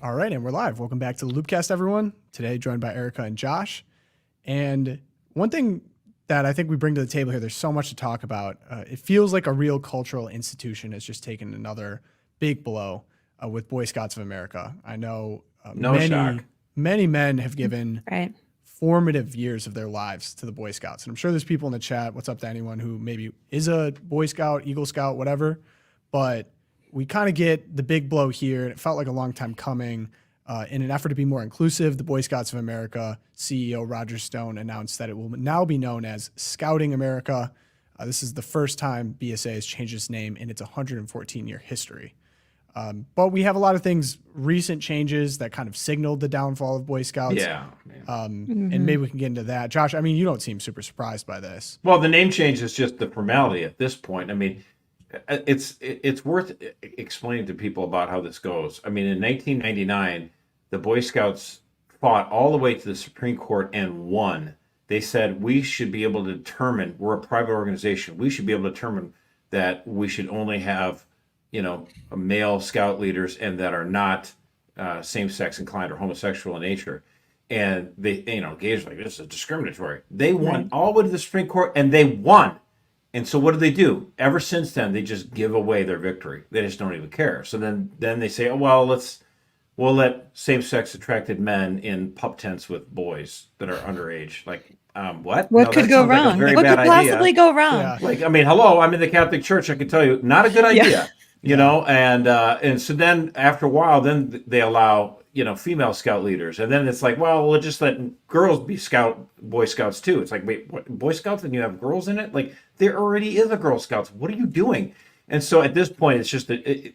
All right, and we're live. Welcome back to the Loopcast, everyone. Today, joined by Erica and Josh. And one thing that I think we bring to the table here, there's so much to talk about. It feels like a real cultural institution has just taken another big blow with Boy Scouts of America. I know many men have given formative years of their lives to the Boy Scouts. And I'm sure there's people in the chat, what's up to anyone who maybe is a Boy Scout, Eagle Scout, whatever. But we kind of get the big blow here. It felt like a long time coming. In an effort to be more inclusive, the Boy Scouts of America CEO Roger Stone announced that it will now be known as Scouting America. This is the first time BSA has changed its name in its 114-year history. But we have a lot of recent changes that kind of signaled the downfall of Boy Scouts. Yeah. And maybe we can get into that. Josh, I mean, you don't seem super surprised by this. Well, the name change is just the formality at this point. I mean, it's worth explaining to people about how this goes. I mean, in 1999, the Boy Scouts fought all the way to the Supreme Court and won. They said we should be able to determine, we're a private organization, we should be able to determine that we should only have, male scout leaders and that are not same-sex inclined or homosexual in nature. And they, Gage like, this is discriminatory. They won all the way to the Supreme Court and they won. And so what do? Ever since then, they just give away their victory. They just don't even care. So then they say, oh, well, we'll let same-sex attracted men in pup tents with boys that are underage. Like, what? What could go wrong? What could possibly go wrong? Yeah. Like, I mean, hello, I'm in the Catholic Church. I can tell you, not a good idea. And so then after a while, then they allow, female scout leaders. And then it's like, well, we'll just let girls be Boy Scouts too. It's like, wait, what, Boy Scouts and you have girls in it? Like, there already is a Girl Scouts. What are you doing? And so at this point, it's just that,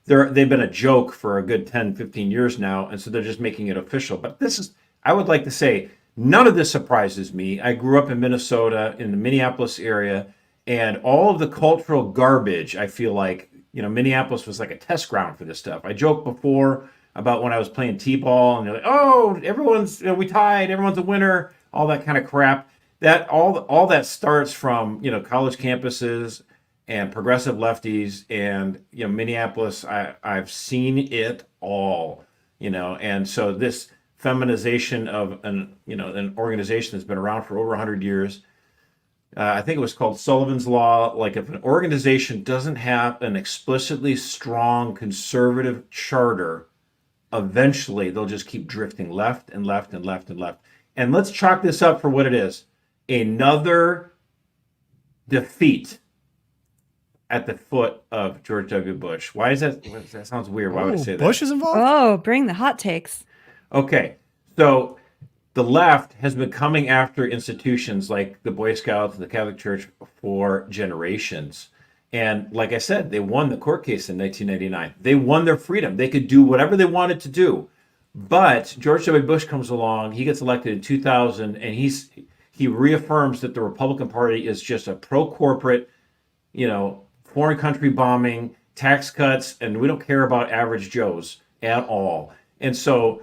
they've been a joke for a good 10, 15 years now. And so they're just making it official. But I would like to say, none of this surprises me. I grew up in Minnesota, in the Minneapolis area, and all of the cultural garbage, I feel like, Minneapolis was like a test ground for this stuff. I joked before about when I was playing t-ball, and they're like, oh, everyone's, we tied, everyone's a winner, all that kind of crap. That all that starts from, college campuses and progressive lefties and, Minneapolis. I've seen it all, and so this feminization of an organization that's been around for over 100 years. I think it was called Sullivan's Law. Like, if an organization doesn't have an explicitly strong conservative charter, eventually they'll just keep drifting left and left and left and left. And let's chalk this up for what it is. Another defeat at the foot of George W. Bush. Why is that? That sounds weird. Why would I say that? Bush is involved? Oh, bring the hot takes. Okay. So the left has been coming after institutions like the Boy Scouts and the Catholic Church for generations. And like I said, they won the court case in 1999. They won their freedom. They could do whatever they wanted to do. But George W. Bush comes along. He gets elected in 2000, and he reaffirms that the Republican Party is just a pro-corporate, foreign country bombing, tax cuts, and we don't care about average Joes at all. And so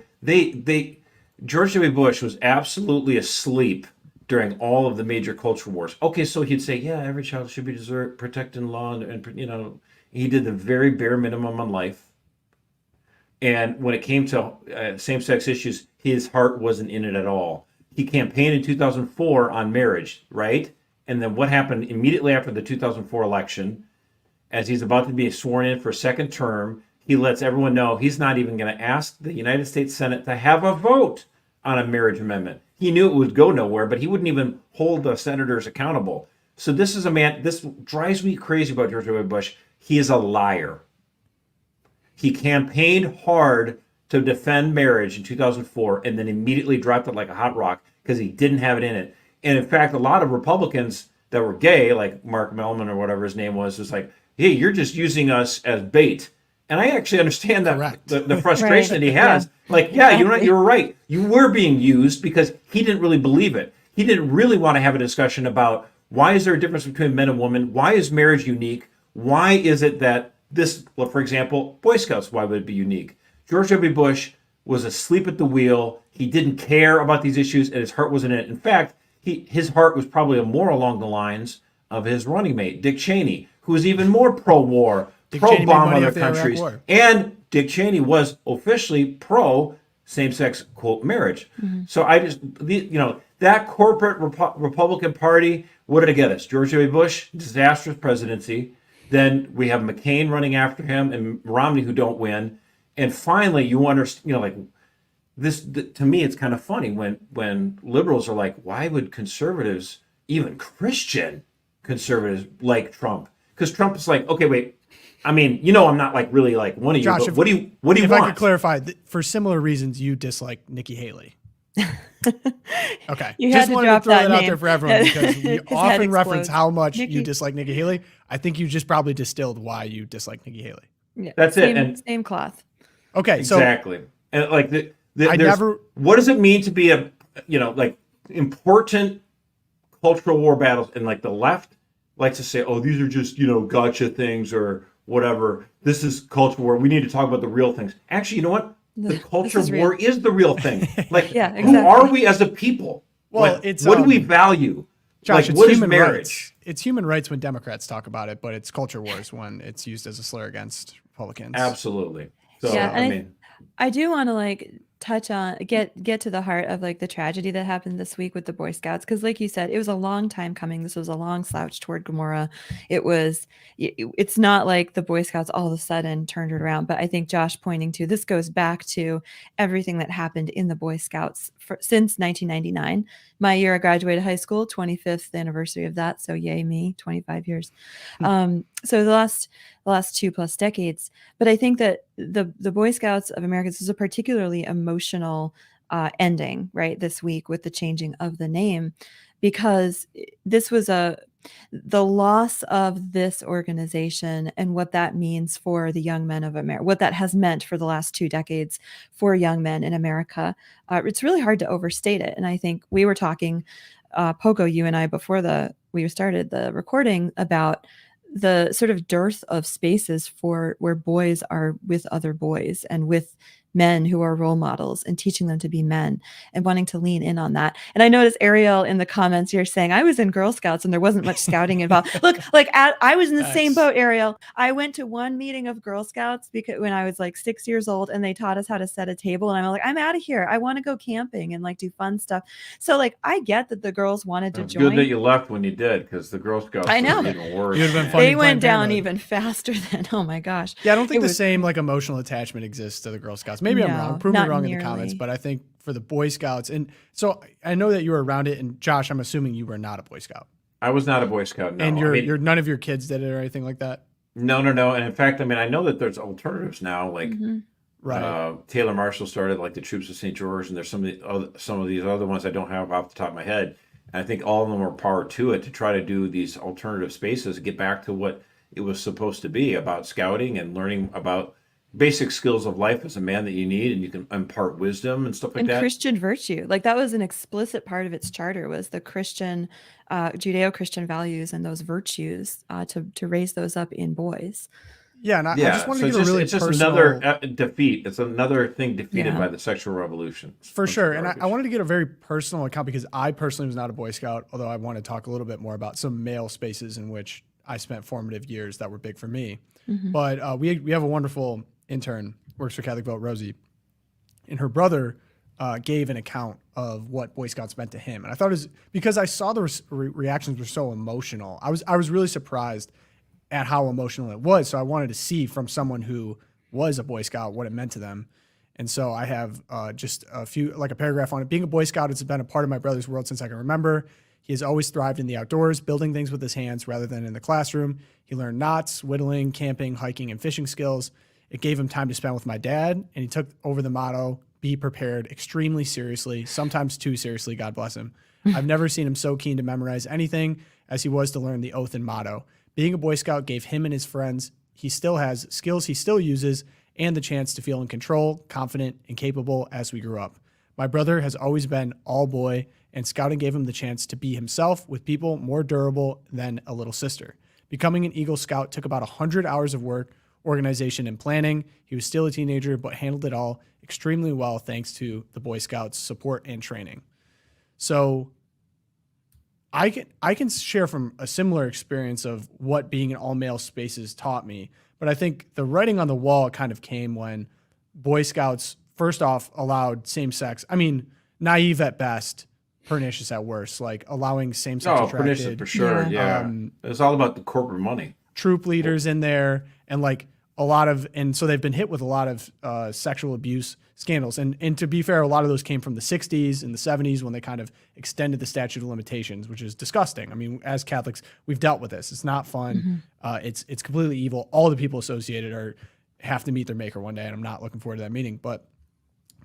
George W. Bush was absolutely asleep during all of the major culture wars. Okay, so he'd say, yeah, every child should be protected in law, and he did the very bare minimum on life. And when it came to same-sex issues, his heart wasn't in it at all. He campaigned in 2004 on marriage, right? And then what happened immediately after the 2004 election, as he's about to be sworn in for a second term, he lets everyone know he's not even going to ask the United States Senate to have a vote on a marriage amendment. He knew it would go nowhere, but he wouldn't even hold the senators accountable. So this is a man, this drives me crazy about George W. Bush. He is a liar. He campaigned hard to defend marriage in 2004 and then immediately dropped it like a hot rock because he didn't have it in it. And in fact, a lot of Republicans that were gay, like Mark Mellman or whatever his name was like, hey, you're just using us as bait. And I actually understand that the frustration that he has. Like, yeah, you're right. You were being used because he didn't really believe it. He didn't really want to have a discussion about why is there a difference between men and women? Why is marriage unique? Why is it that this, well, for example, Boy Scouts, why would it be unique? George W. Bush was asleep at the wheel. He didn't care about these issues, and his heart wasn't in it. In fact, his heart was probably more along the lines of his running mate, Dick Cheney, who was even more pro-war, pro-bomb other countries, and Dick Cheney was officially pro same-sex quote marriage. So I just, that corporate Republican Party, what did it get us? George W. Bush, disastrous presidency. Then we have McCain running after him and Romney who don't win. And finally, you understand, like this, to me, it's kind of funny when liberals are like, why would conservatives, even Christian conservatives, like Trump? Because Trump is like, okay, wait. I mean, I'm not like really like one of you. Josh, But what do you want? If I could clarify, for similar reasons, you dislike Nikki Haley. Okay, You just had to wanted drop to throw that that out name. there for everyone because we His head often reference explodes. how much you Nikki- dislike Nikki Haley. I think you just probably distilled why you dislike Nikki Haley. Yeah, That's it, and- same cloth. Okay, so Exactly. And like I what does it mean to be a like important cultural war battles, and like the left likes to say, oh, these are just gotcha things or whatever. This is culture war. We need to talk about the real things. Actually, you know what? The culture is real. war is the real thing. Like, Yeah, who exactly. are we as a people? Well, Like, it's, what do we value? Josh, like, it's what is human marriage? rights. It's human rights when Democrats talk about it, but it's culture wars when it's used as a slur against Republicans. Absolutely. So Yeah, I and mean, I do want to like touch on get to the heart of like the tragedy that happened this week with the Boy Scouts, because like you said, it was a long time coming. This was a long slouch toward Gomorrah. It's not like the Boy Scouts all of a sudden turned it around, but I think Josh pointing to this goes back to everything that happened in the Boy Scouts since 1999, my year I graduated high school, 25th anniversary of that, so yay me, 25 years. So the last 2+ decades. But I think that the Boy Scouts of America, this is a particularly emotional ending, right, this week with the changing of the name, because this was the loss of this organization and what that means for the young men of America, what that has meant for the last 2 decades for young men in America. It's really hard to overstate it. And I think we were talking, Pogo, you and I, before we started the recording, about the sort of dearth of spaces for where boys are with other boys and with men who are role models, and teaching them to be men and wanting to lean in on that. And I noticed, Ariel, in the comments, you're saying, I was in Girl Scouts and there wasn't much scouting involved. Look, I was in the same boat, Ariel. I went to one meeting of Girl Scouts because when I was like 6 years old, and they taught us how to set a table. And I'm like, I'm out of here. I want to go camping and like do fun stuff. So like, I get that the girls wanted to it's join. good that you left when you did, because the Girl Scouts I know. were even worse. You would have been fun. They went down even faster than, oh my gosh. Yeah, I don't think It the was- same like emotional attachment exists to the Girl Scouts. Maybe I'm No, wrong. Prove me not wrong in the comments. nearly. But I think for the Boy Scouts, and so I know that you were around it. And Josh, I'm assuming you were not a Boy Scout. I was not a Boy Scout. No, And I mean, none of your kids did it or anything like that. no. And in fact, I mean, I know that there's alternatives now. Like Right. Taylor Marshall started like the Troops of St. George, and there's some of these other ones I don't have off the top of my head. And I think all of them are power to it to try to do these alternative spaces, get back to what it was supposed to be about scouting and learning about basic skills of life as a man that you need, and you can impart wisdom and stuff like and that. Christian virtue, like that was an explicit part of its charter, was the Christian, Judeo-Christian values and those virtues, to raise those up in boys. Yeah, and I just wanted to it's get a really it's just personal, another defeat. It's another thing defeated Yeah. by the sexual revolution. for Bunch of sure. And I garbage. wanted to get a very personal account because I personally was not a Boy Scout, although I want to talk a little bit more about some male spaces in which I spent formative years that were big for me. But we have a wonderful intern, works for Catholic Vote, Rosie, and her brother gave an account of what Boy Scouts meant to him. And I thought it was, because I saw the reactions were so emotional, I was really surprised at how emotional it was. So I wanted to see from someone who was a Boy Scout what it meant to them. And so I have just a paragraph on it. Being a Boy Scout has been a part of my brother's world since I can remember. He has always thrived in the outdoors, building things with his hands rather than in the classroom. He learned knots, whittling, camping, hiking, and fishing skills. It gave him time to spend with my dad, and he took over the motto, be prepared, extremely seriously, sometimes too seriously, God bless him. I've never seen him so keen to memorize anything as he was to learn the oath and motto. Being a Boy Scout gave him and his friends, he still has skills he still uses, and the chance to feel in control, confident, and capable as we grew up. My brother has always been all boy, and scouting gave him the chance to be himself with people more durable than a little sister. Becoming an Eagle Scout took about 100 hours of work, organization, and planning. He was still a teenager, but handled it all extremely well thanks to the Boy Scouts' support and training. So I can share from a similar experience of what being in all male spaces taught me, But I think the writing on the wall kind of came when Boy Scouts, first off, allowed same sex. I mean, naive at best, pernicious at worst, like allowing same sex Oh, pernicious attracted for sure. Yeah. Yeah. It's all about the corporate money. troop leaders in there, and like a lot of, and so they've been hit with a lot of sexual abuse scandals. And to be fair, a lot of those came from the 60s and the 70s when they kind of extended the statute of limitations, which is disgusting. I mean, as Catholics, we've dealt with this. It's not fun. It's completely evil. All the people associated have to meet their maker one day, and I'm not looking forward to that meeting. But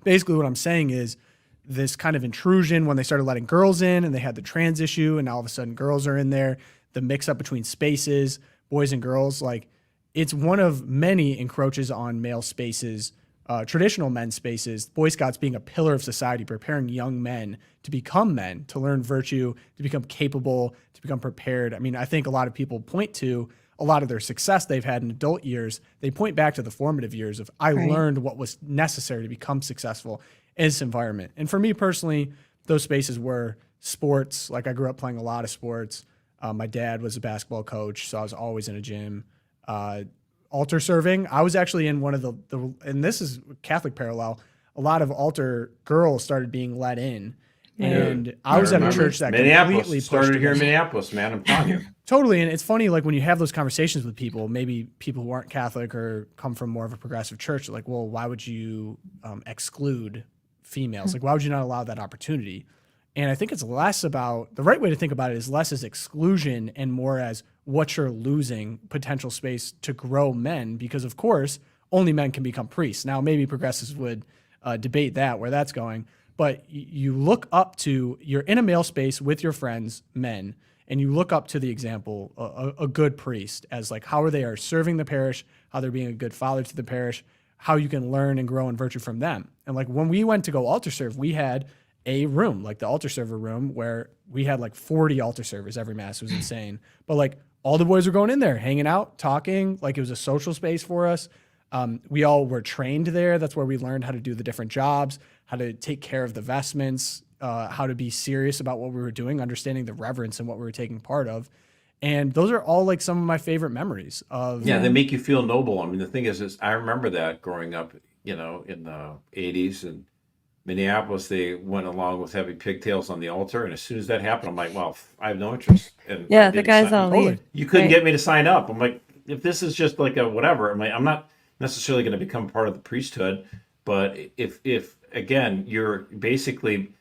basically what I'm saying is this kind of intrusion when they started letting girls in, and they had the trans issue, and now all of a sudden girls are in there, the mix up between spaces, boys and girls, like it's one of many encroaches on male spaces, traditional men's spaces, Boy Scouts being a pillar of society, preparing young men to become men, to learn virtue, to become capable, to become prepared. I mean, I think a lot of people point to a lot of their success they've had in adult years. They point back to the formative years of, I learned what was necessary to become successful in this environment. And for me personally, those spaces were sports. Like I grew up playing a lot of sports. My dad was a basketball coach, so I was always in a gym. Altar serving. I was actually in one of the and this is Catholic parallel. A lot of altar girls started being let in, and I was at a church that completely started here in Minneapolis, man. I'm telling you. Totally, and it's funny, like when you have those conversations with people, maybe people who aren't Catholic or come from more of a progressive church, like, well, why would you exclude females? Like, why would you not allow that opportunity? And I think it's less about, the right way to think about it is less as exclusion and more as what you're losing potential space to grow men, because of course, only men can become priests. Now, maybe progressives would debate that, where that's going, but you look up to, you're in a male space with your friends, men, and you look up to the example, a good priest, as like how they are serving the parish, how they're being a good father to the parish, how you can learn and grow in virtue from them. And like when we went to go altar serve, we had a room, like the altar server room, where we had like 40 altar servers every mass. It was insane. But like all the boys were going in there, hanging out, talking, like it was a social space for us. We all were trained there. That's where we learned how to do the different jobs, how to take care of the vestments, how to be serious about what we were doing, understanding the reverence and what we were taking part of. And those are all like some of my favorite memories of. Yeah, they make you feel noble. I mean, the thing is I remember that growing up, in the 80s, and Minneapolis, they went along with having pigtails on the altar. And as soon as that happened, I'm like, well, I have no interest. And Yeah, the guys all leave. You couldn't get me to sign up. I'm like, if this is just like a whatever, I'm not necessarily going to become part of the priesthood. But if again, you're basically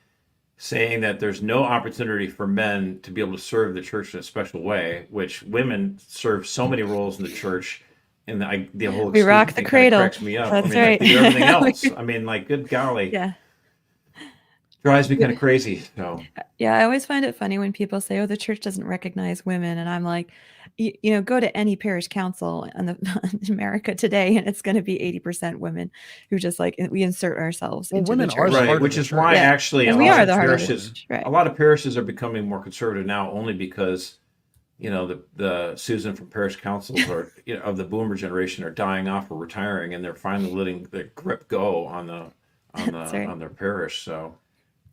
saying that there's no opportunity for men to be able to serve the church in a special way, which women serve so many roles in the church. And the whole We rock the cradle. Cracks me up. That's I right. Like, everything else. I mean, like, good golly. Yeah. Drives me kind of crazy. So Yeah, I always find it funny when people say, "Oh, the church doesn't recognize women," and I'm like, go to any parish council in America today, and it's going to be 80% women who just like we insert ourselves into women the are church. the heart right, of which the is church. why Yeah. actually And a we lot are of the heart of the parishes, church, right. a lot of parishes are becoming more conservative now, only because the Susan from parish councils are of the boomer generation are dying off or retiring, and they're finally letting the grip go on right. on their parish. So.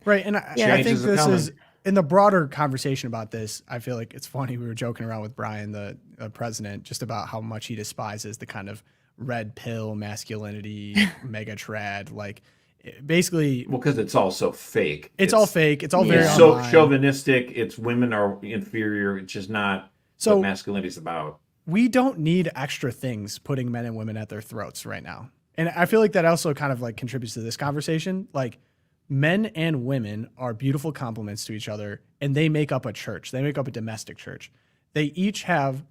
Right, and I think Changes are this coming. is, in the broader conversation about this, I feel like it's funny. We were joking around with Brian, the president, just about how much he despises the kind of red pill masculinity, mega trad, like basically. Well, because it's all so fake. It's all fake. It's all very It's so online. chauvinistic. It's women are inferior. It's just not what masculinity is about. We don't need extra things putting men and women at their throats right now. And I feel like that also kind of like contributes to this conversation. Like, men and women are beautiful complements to each other, and they make up a church. They make up a domestic church. They each have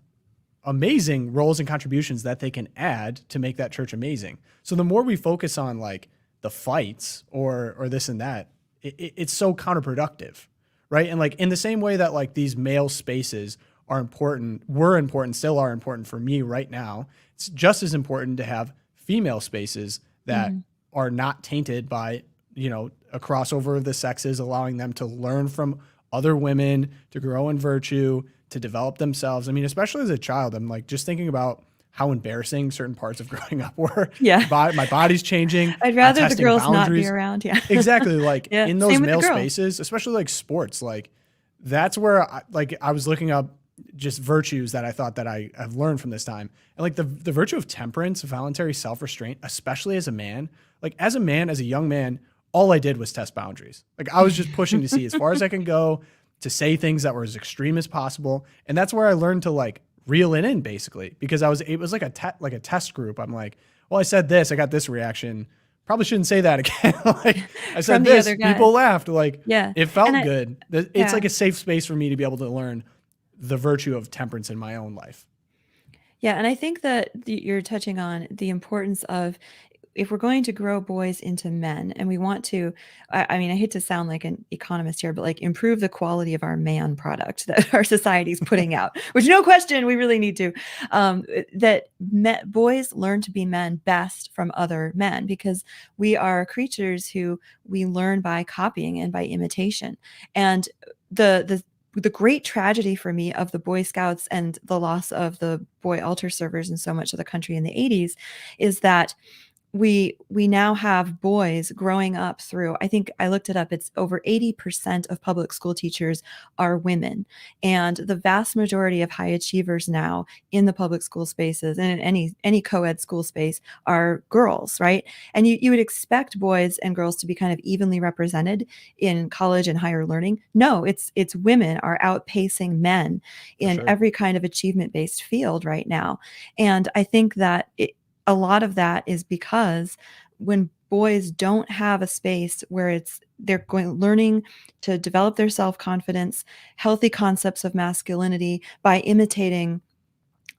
amazing roles and contributions that they can add to make that church amazing. So the more we focus on like the fights or this and that, it's so counterproductive, right? And like in the same way that like these male spaces are important, still are important for me right now, it's just as important to have female spaces that are not tainted by a crossover of the sexes, allowing them to learn from other women, to grow in virtue, to develop themselves. I mean, especially as a child, I'm like just thinking about how embarrassing certain parts of growing up were. Yeah. My body's changing. I'd rather the testing girls boundaries. not be around. Yeah. Exactly. Like Yeah, in those same with the male girls. spaces, especially like sports, like that's where I was looking up just virtues that I thought that I have learned from this time. And like the virtue of temperance, voluntary self-restraint, especially as a man, like as a man, as a young man, all I did was test boundaries. Like I was just pushing to see as far as I can go, to say things that were as extreme as possible. And that's where I learned to like reel it in basically, because it was like a test group. I'm like, well, I said this, I got this reaction. Probably shouldn't say that again. Like I said From the this, other guy. people laughed. Like Yeah. it felt And good. It's like a safe space for me to be able to learn the virtue of temperance in my own life. Yeah, and I think that you're touching on the importance of, if we're going to grow boys into men and we want to, I mean, I hate to sound like an economist here, but like improve the quality of our man product that our society is putting out, which no question we really need to, that boys learn to be men best from other men, because we are creatures who we learn by copying and by imitation. And the great tragedy for me of the Boy Scouts and the loss of the boy altar servers in so much of the country in the 80s is that we now have boys growing up through, I think I looked it up, it's over 80% of public school teachers are women. And the vast majority of high achievers now in the public school spaces and in any co-ed school space are girls, right? And you would expect boys and girls to be kind of evenly represented in college and higher learning. No, it's women are outpacing men in every kind of achievement-based field right now. And I think that a lot of that is because when boys don't have a space where they're learning to develop their self-confidence, healthy concepts of masculinity by imitating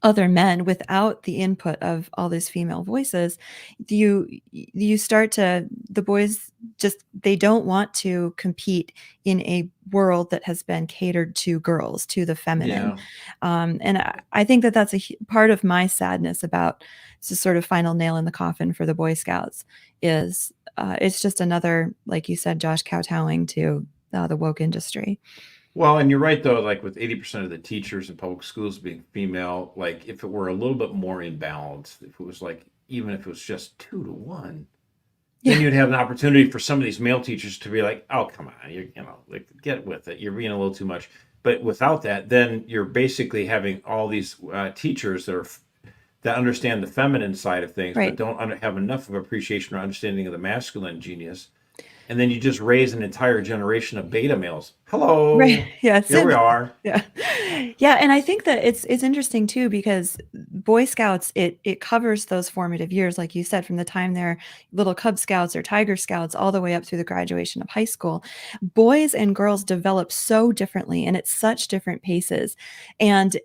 other men without the input of all these female voices, you start to, the boys just, they don't want to compete in a world that has been catered to girls, to the feminine. And I think that that's a part of my sadness about this sort of final nail in the coffin for the Boy Scouts is it's just another, like you said, Josh, kowtowing to the woke industry. Well, and you're right though, like with 80% of the teachers in public schools being female, like if it were a little bit more imbalanced, if it was like, even if it was just 2-1, then you'd have an opportunity for some of these male teachers to be like, oh, come on, you know, like get with it. You're being a little too much. But without that, then you're basically having all these teachers that understand the feminine side of things, but don't have enough of appreciation or understanding of the masculine genius. And then you just raise an entire generation of beta males. Hello. Right. Yeah. Here we are. Yeah. Yeah. And I think that it's interesting too, because Boy Scouts, it covers those formative years, like you said, from the time they're little Cub Scouts or Tiger Scouts all the way up through the graduation of high school. Boys and girls develop so differently and at such different paces. And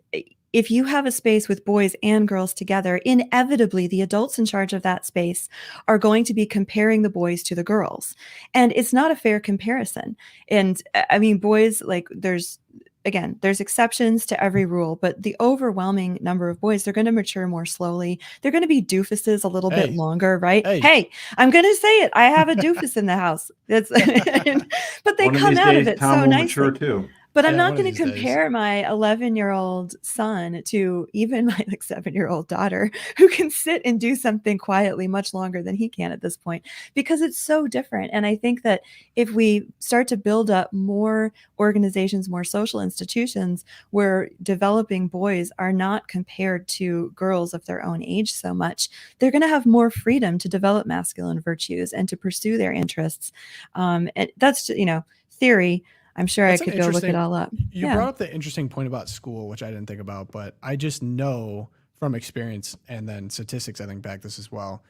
if you have a space with boys and girls together, inevitably the adults in charge of that space are going to be comparing the boys to the girls. And it's not a fair comparison. And I mean, boys, like there's exceptions to every rule, but the overwhelming number of boys, they're going to mature more slowly. They're going to be doofuses a little bit longer, right? Hey, I'm going to say it. I have a doofus in the house. But they come out of it so nicely. Too. But I'm not going to compare my 11-year-old son to even my 7-year-old daughter, who can sit and do something quietly much longer than he can at this point, because it's so different. And I think that if we start to build up more organizations, more social institutions where developing boys are not compared to girls of their own age so much, they're going to have more freedom to develop masculine virtues and to pursue their interests. And that's, theory. I'm sure I could go look it all up. You brought up the interesting point about school, which I didn't think about, but I just know from experience and then statistics, I think back this as well,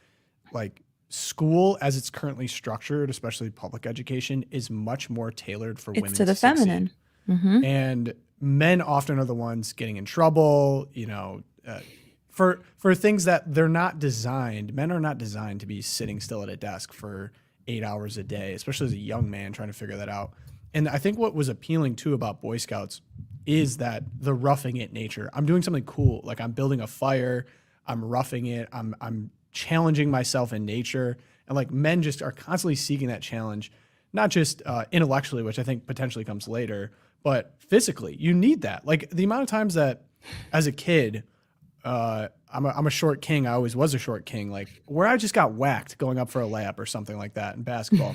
like school as it's currently structured, especially public education, is much more tailored for women to the feminine. Mm-hmm. And men often are the ones getting in trouble, for things that they're not designed. Men are not designed to be sitting still at a desk for 8 hours a day, especially as a young man trying to figure that out. And I think what was appealing too about Boy Scouts is that the roughing it nature. I'm doing something cool. Like I'm building a fire, I'm roughing it, I'm challenging myself in nature. And like men just are constantly seeking that challenge, not just intellectually, which I think potentially comes later, but physically. You need that. Like the amount of times that as a kid, I'm a short king. I always was a short king. Like where I just got whacked going up for a layup or something like that in basketball.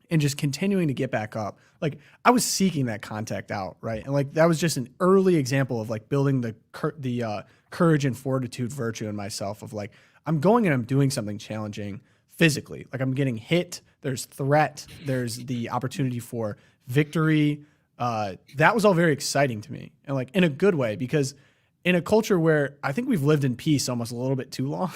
and just continuing to get back up. Like I was seeking that contact out, right? And like that was just an early example of like building the courage and fortitude virtue in myself of like I'm going and I'm doing something challenging physically. Like I'm getting hit, there's threat, there's the opportunity for victory. That was all very exciting to me, and like in a good way, because in a culture where I think we've lived in peace almost a little bit too long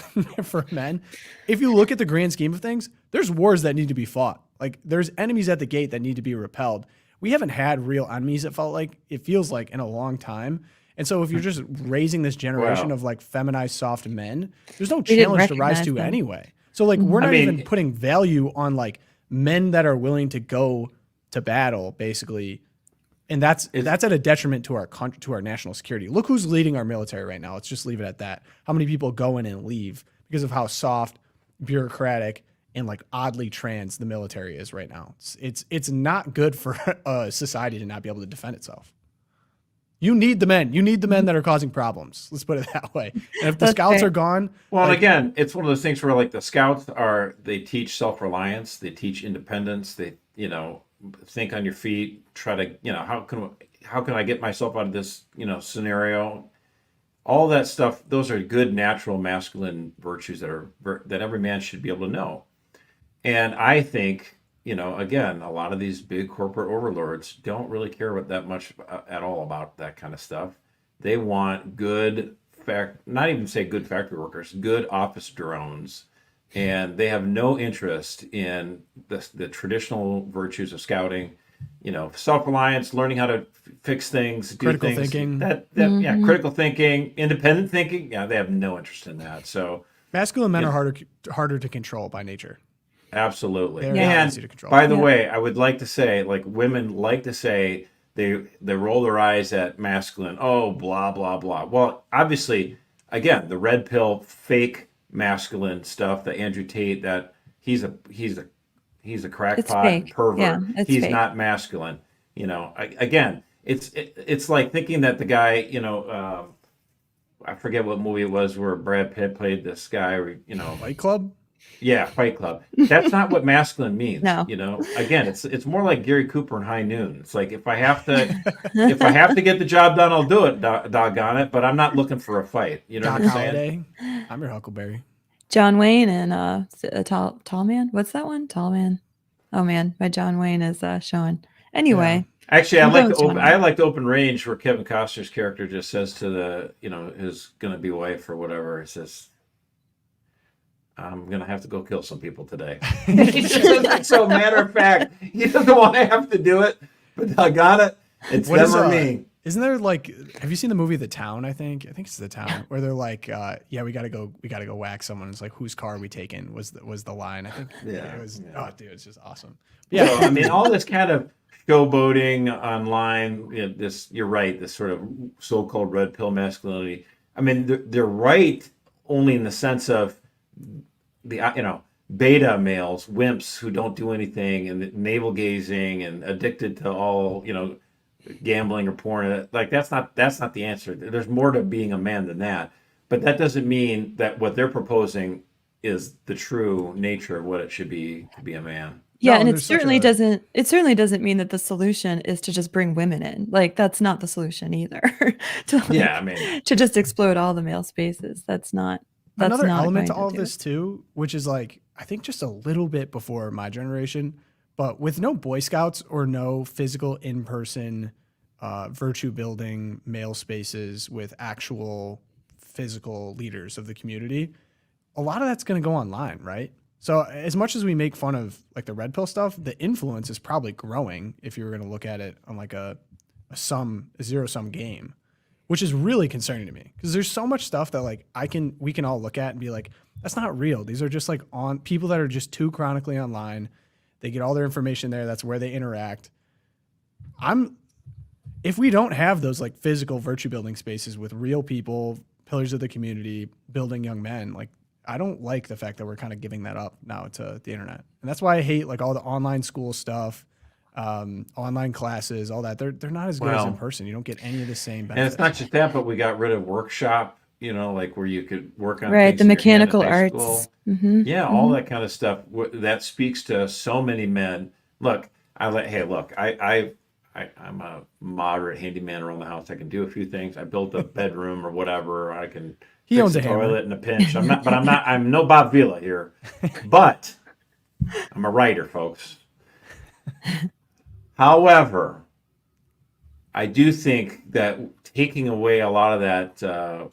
for men, if you look at the grand scheme of things, there's wars that need to be fought. Like there's enemies at the gate that need to be repelled. We haven't had real enemies, it feels like in a long time. And so if you're just raising this generation Wow. of like feminized soft men, there's no We didn't challenge to rise recognize to them. anyway. So like we're I not mean- even putting value on like men that are willing to go to battle, basically. And that's at a detriment to our country, to our national security. Look who's leading our military right now. Let's just leave it at that. How many people go in and leave because of how soft, bureaucratic, and like oddly trans the military is right now. It's not good for a society to not be able to defend itself. You need the men. You need the men that are causing problems. Let's put it that way. And if the That's scouts fair. are gone, Well, and like, again, it's one of those things where like the scouts they teach self-reliance, they teach independence, they, think on your feet, try to, how can I get myself out of this, scenario? All that stuff, those are good natural masculine virtues that every man should be able to know. And I think, again, a lot of these big corporate overlords don't really care about that much at all about that kind of stuff. They want not even say good factory workers, good office drones. And they have no interest in the traditional virtues of scouting, self-reliance, learning how to fix things, do Critical things. thinking. Yeah, critical thinking, independent thinking. Yeah, they have no interest in that. So masculine men are harder to control by nature. absolutely. They're not And easy to control. by the Yeah. way, I would like to say, like women like to say they roll their eyes at masculine. Oh, blah blah blah. Well, obviously, again, the red pill, fake masculine stuff. That Andrew Tate, that he's a It's crackpot fake. pervert. Yeah, it's He's fake. not masculine. Again, it's like thinking that the guy, I forget what movie it was where Brad Pitt played this guy, Fight Club? yeah, Fight Club. That's not what masculine means. No. Again, it's more like Gary Cooper in High Noon. It's like if I have to get the job done, I'll do it. Doggone it, but I'm not looking for a fight. You know Doc what I'm saying? Holliday? I'm your Huckleberry. John Wayne and Tall Man. What's that one? Tall Man. Oh man, my John Wayne is showing. Anyway, Actually, I'm going with John I Wayne. like the open range where Kevin Costner's character just says to the his gonna be wife or whatever. He says, "I'm gonna have to go kill some people today." He just says that so matter of fact. He doesn't want to have to do it, but doggone it, it's What them is, or me. Isn't there like, have you seen the movie The Town? I think it's The Town, where they're like, yeah, we gotta go whack someone. It's like, whose car are we taking was the line. I think Yeah, it was. yeah. Oh, dude, it's just awesome. Yeah, so, I mean, all this kind of showboating online. You're right. This sort of so-called red pill masculinity. I mean, they're right only in the sense of the beta males, wimps who don't do anything, and navel gazing and addicted to all gambling or porn. Like that's not the answer. There's more to being a man than that. But that doesn't mean that what they're proposing is the true nature of what it should be to be a man. yeah, No, and it there's such certainly a- doesn't. It certainly doesn't mean that the solution is to just bring women in. Like that's not the solution either. to like, Yeah, I mean, to just explode all the male spaces. That's not. That's Another not element to going all of do this it. too, which is like I think just a little bit before my generation, but with no Boy Scouts or no physical in-person virtue building male spaces with actual physical leaders of the community, a lot of that's going to go online, right? So as much as we make fun of like the red pill stuff, the influence is probably growing if you were going to look at it on like a zero sum game, which is really concerning to me because there's so much stuff that like we can all look at and be like, that's not real. These are just like on people that are just too chronically online. They get all their information there. That's where they interact. If we don't have those like physical virtue building spaces with real people, pillars of the community, building young men, like I don't like the fact that we're kind of giving that up now to the internet. And that's why I hate like all the online school stuff, online classes, all that. They're not as good as in Well, person. You don't get any of the same and benefits. it's not just that, but we got rid of workshop. Like where you could work on Right, things the in your hand in mechanical high arts. school. Mm-hmm. Yeah, all that kind of stuff. That speaks to so many men Look, I'm a moderate handyman around the house. I can do a few things. I built a bedroom or whatever. I can He fix owns a a hammer. toilet in a pinch. I'm no Bob Vila here, but I'm a writer, folks. However, I do think that taking away a lot of that,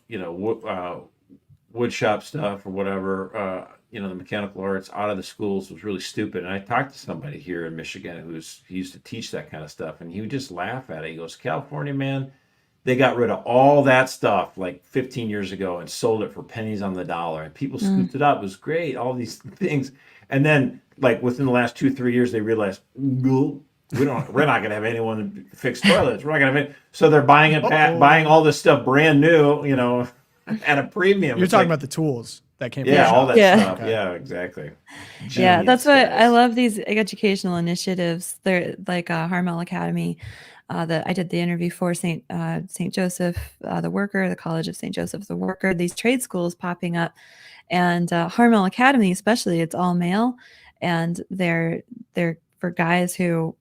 wood shop stuff or whatever, the mechanical arts out of the schools was really stupid. And I talked to somebody here in Michigan he used to teach that kind of stuff, and he would just laugh at it. He goes, California, man, they got rid of all that stuff like 15 years ago and sold it for pennies on the dollar, and people scooped it up. It was great, all these things. And then, like, within the last 2-3 years, they realized, we're not going to have anyone fix toilets. We're not going to have so they're buying it back, buying all this stuff brand new, at a premium. You're It's talking like, about the tools that came. yeah, all that Yeah. stuff. Okay. Yeah, exactly. Yeah, that's Genius, what I guys. love, these educational initiatives. They're like Harmel Academy, that I did the interview for St. Joseph the Worker, the College of St. Joseph the Worker, these trade schools popping up. And Harmel Academy, especially, it's all male, and they're for guys who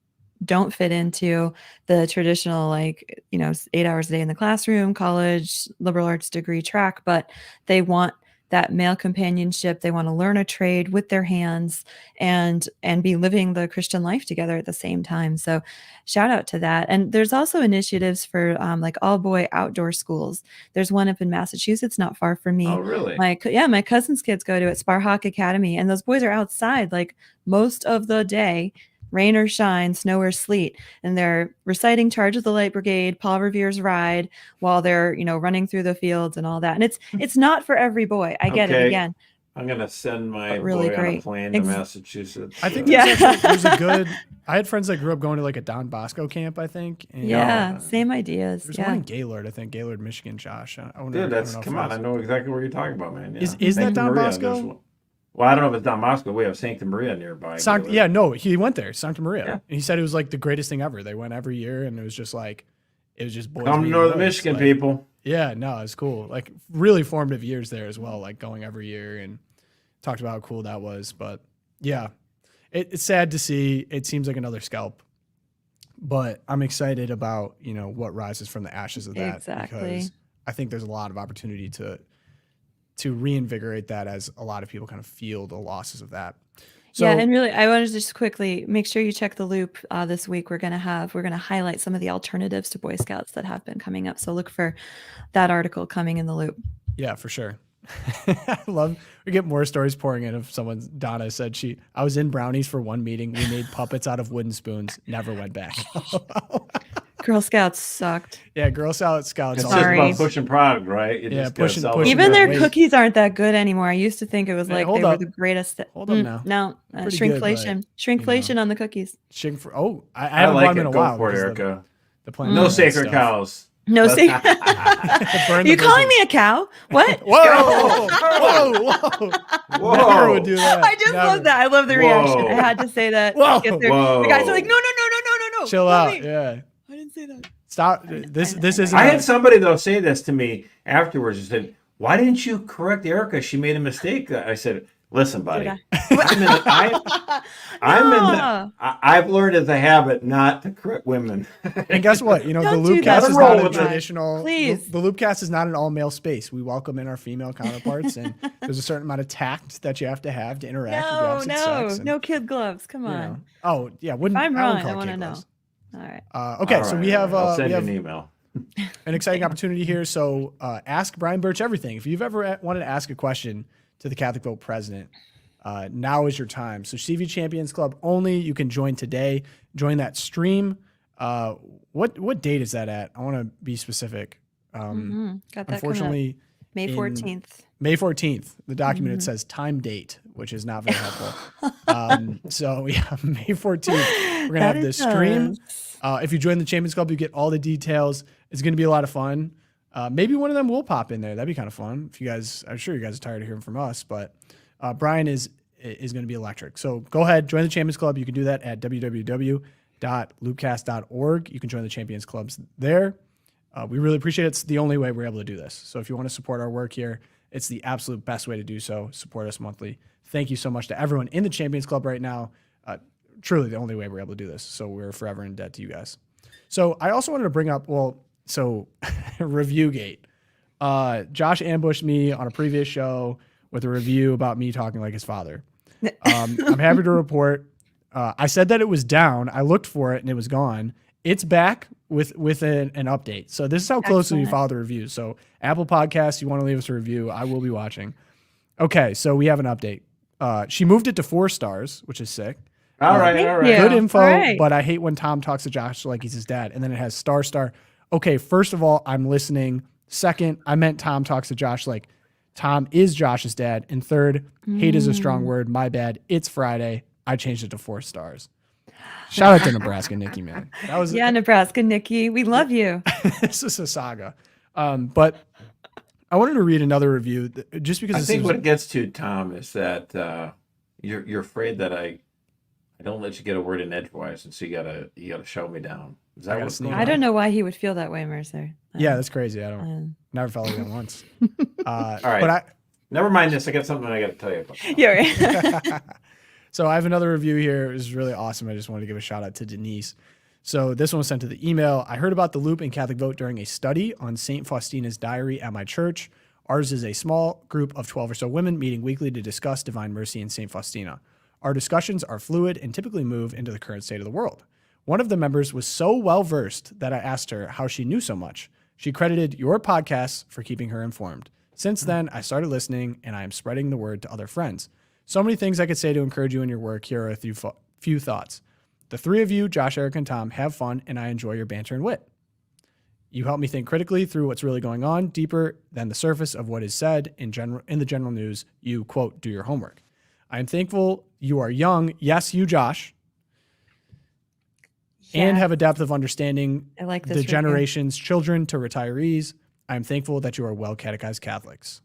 don't fit into the traditional, 8 hours a day in the classroom, college, liberal arts degree track, but they want that male companionship. They want to learn a trade with their hands and be living the Christian life together at the same time. So shout out to that. And there's also initiatives for all boy outdoor schools. There's one up in Massachusetts, not far from me. Oh, really? My cousin's kids go to it, Sparhawk Academy, and those boys are outside like most of the day, rain or shine, snow or sleet, and they're reciting Charge of the Light Brigade, Paul Revere's Ride, while they're running through the fields and all that. And it's not for every boy. I get it Okay. again. I'm going to send my But really boy on a great. plane to Massachusetts. I think Yeah. there's a good. I had friends that grew up going to like a Don Bosco camp, I think. And, Yeah, same ideas. There's Yeah. one in Gaylord, I think, Gaylord, Michigan. Josh, I wonder, Dude, I don't know if come on. that's- I know exactly what you're talking about, man. Yeah. Is that Sancta Don Maria, Bosco? there's one- Well, I don't know if it's Don Bosco. We have Sancta Maria nearby. Gaylord. Yeah, no, he went there, Santa Maria. Yeah. And he said it was like the greatest thing ever. They went every year, and it was just boys. Come to meeting Northern boys. Michigan, Like, people. Yeah, no, it's cool. Like really formative years there as well. Like going every year and talked about how cool that was. But yeah, it's sad to see. It seems like another scalp, but I'm excited about what rises from the ashes of that. Exactly. Because I think there's a lot of opportunity to reinvigorate that as a lot of people kind of feel the losses of that. So, yeah, and really, I wanted to just quickly make sure you check the loop this week. We're gonna highlight some of the alternatives to Boy Scouts that have been coming up. So look for that article coming in the loop. yeah, for sure. I love we get more stories pouring in of Donna said I was in Brownies for one meeting. We made puppets out of wooden spoons, never went back. Girl Scouts sucked. Yeah, Girl Scouts. It's just Sorry. about pushing product, right? You Yeah, just gotta pushing- sell pushing it. Even that their weight. cookies aren't that good anymore. I used to think it was Hey, like hold they were up. the greatest. Hold up now. No, Pretty good, shrinkflation. but, Shrinkflation on the cookies. I I haven't like bought them it. in a Go while. for it, because Erica. The plant No bread sacred stuff. cows. No, Let's- see, Burn the you calling bridges. me a cow? What? Whoa! Whoa! Whoa. Never would do that. I just Never. love that. I love the reaction. Whoa. I had to say that. Whoa. Get there. Whoa. The guys are like, no. Chill Call out. me. Yeah. I didn't say that. Stop. This isn't. I had somebody though say this to me afterwards. He said, "Why didn't you correct Erica? She made a mistake." I said, "Listen, buddy, Did I've learned as a habit not to correct women." And guess what? The Don't do Loopcast that. is Roll not a with it. traditional. Please. The Loopcast is not an all male space. We welcome in our female counterparts, and there's a certain amount of tact that you have to interact with the opposite sex. And, no kid gloves. Come you on. know. Oh yeah, wouldn't If I'm I wouldn't wrong, call I it want to kid know. gloves. All right. Okay, All so right, we have I'll send we you have an email. an exciting opportunity here. So ask Brian Birch everything. If you've ever wanted to ask a question to the Catholic Vote president, now is your time. So CV Champions Club only. You can join today. Join that stream. What date is that at? I want to be specific. Got that coming up. Unfortunately, May in 14th. May 14th. The document it says time date, which is not very helpful. So yeah, May 14th. We're gonna have this stream. If you join the Champions Club, you get all the details. It's gonna be a lot of fun. Maybe one of them will pop in there. That'd be kind of fun. If you guys, I'm sure you guys are tired of hearing from us, but Brian is going to be electric. So go ahead, join the Champions Club. You can do that at www.loopcast.org. You can join the Champions Clubs there. We really appreciate it. It's the only way we're able to do this. So if you want to support our work here, it's the absolute best way to do so. Support us monthly. Thank you so much to everyone in the Champions Club right now. truly the only way we're able to do this. So we're forever in debt to you guys. So I also wanted to bring up, Reviewgate. Josh ambushed me on a previous show with a review about me talking like his father. I'm happy to report. I said that it was down. I looked for it and it was gone. It's back with an update. So this is how closely we follow the reviews. So Apple Podcasts, you want to leave us a review, I will be watching. Okay, so we have an update. She moved it to 4 stars, which is sick. All right. Good info, right. but I hate when Tom talks to Josh like he's his dad, and then it has star. Okay, first of all, I'm listening. Second, I meant Tom talks to Josh like Tom is Josh's dad. And third, hate is a strong word. My bad. It's Friday. I changed it to 4 stars. Shout out to Nebraska Nikki, man. That was Nebraska Nikki. We love you. This is a saga. But I wanted to read another review just because I think what it gets to, Tom, is that you're afraid that I don't let you get a word in edgewise, and so you gotta show me down. Is that what's going on? I don't know why he would feel that way, Mercer. Yeah, that's crazy. I don't never felt like that once. All right. But Never mind this. I got something I got to tell you about. Yeah. Right. So I have another review here. It was really awesome. I just wanted to give a shout out to Denise. So this one was sent to the email. I heard about the loop in Catholic Vote during a study on St. Faustina's diary at my church. Ours is a small group of 12 or so women meeting weekly to discuss Divine Mercy and St. Faustina. Our discussions are fluid and typically move into the current state of the world. One of the members was so well versed that I asked her how she knew so much. She credited your podcasts for keeping her informed. Since then, I started listening and I am spreading the word to other friends. So many things I could say to encourage you in your work. Here are a few thoughts. The 3 of you, Josh, Eric, and Tom, have fun, and I enjoy your banter and wit. You help me think critically through what's really going on, deeper than the surface of what is said in the general news. You, quote, do your homework. I am thankful you are young. Yes, you, Josh. And have a depth of understanding I like this the review. generations, children to retirees. I am thankful that you are well catechized Catholics.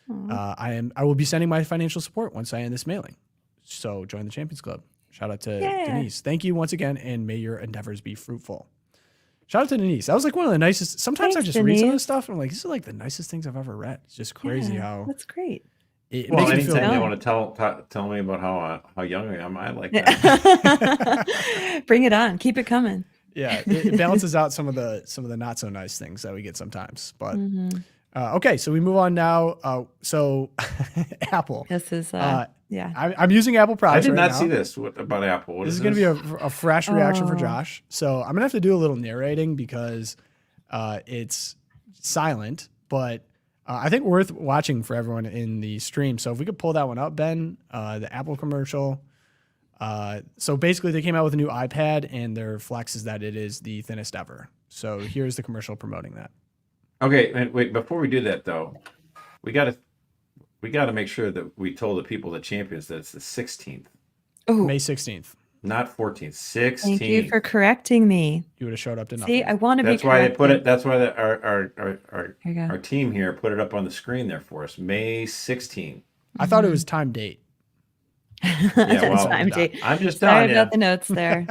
I will be sending my financial support once I end this mailing. So join the Champions Club. Shout out to Denise. Thank you once again, and may your endeavors be fruitful. Shout out to Denise. That was like one of the nicest. Sometimes I just read some of this stuff and I'm like, these are like the nicest things I've ever read. It's just crazy how that's great. it Well, makes me feel. anytime they want to tell me about how young I am, I like that. Bring it on. Keep it coming. Yeah, it balances out some of the not so nice things that we get sometimes. But okay, so we move on now. So Apple. This is I'm using Apple I products. did right not now. see this about Apple. This is going to be a fresh reaction for Josh. So I'm going to have to do a little narrating because it's silent, but I think worth watching for everyone in the stream. So if we could pull that one up, Ben, the Apple commercial. So basically they came out with a new iPad and their flex is that it is the thinnest ever. So here's the commercial promoting that. Okay, and wait, before we do that though, we got to make sure that we told the people, the champions, that it's the 16th, May 16th. not 14th. 16th. Thank you for correcting me. You would have showed up to nothing. See, I want to be That's why they corrected. put it. That's why There you go. our team here put it up on the screen there for us. May 16th. I thought it was time date. Yeah, well, Time date. I'm just Sorry telling you. about the notes there.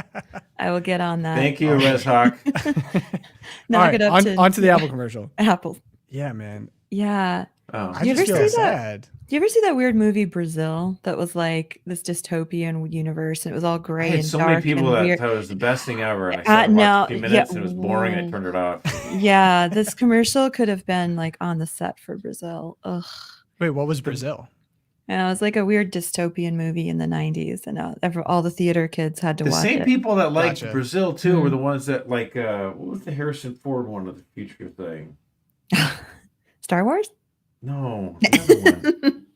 I will get on that. Thank you, Res Hawk. Knock All right, it up on to the Apple commercial. Apple. Yeah, man. Yeah. Oh. I You just ever feel see that? sad. Do you ever see that weird movie Brazil that was like this dystopian universe and it was all I gray had and so dark many people and that weird? thought it was the best thing ever, and I watched no, a few minutes yeah, and it was boring, and I whoa. turned it off. Yeah, this commercial could have been like on the set for Brazil. Ugh. Wait, what was Brazil? And it was like a weird dystopian movie in the 90s, and all the theater kids had to The watch same it. people that liked Gotcha. Brazil too were the ones that like what was the Harrison Ford one of the future thing? Star Wars? No, the other one.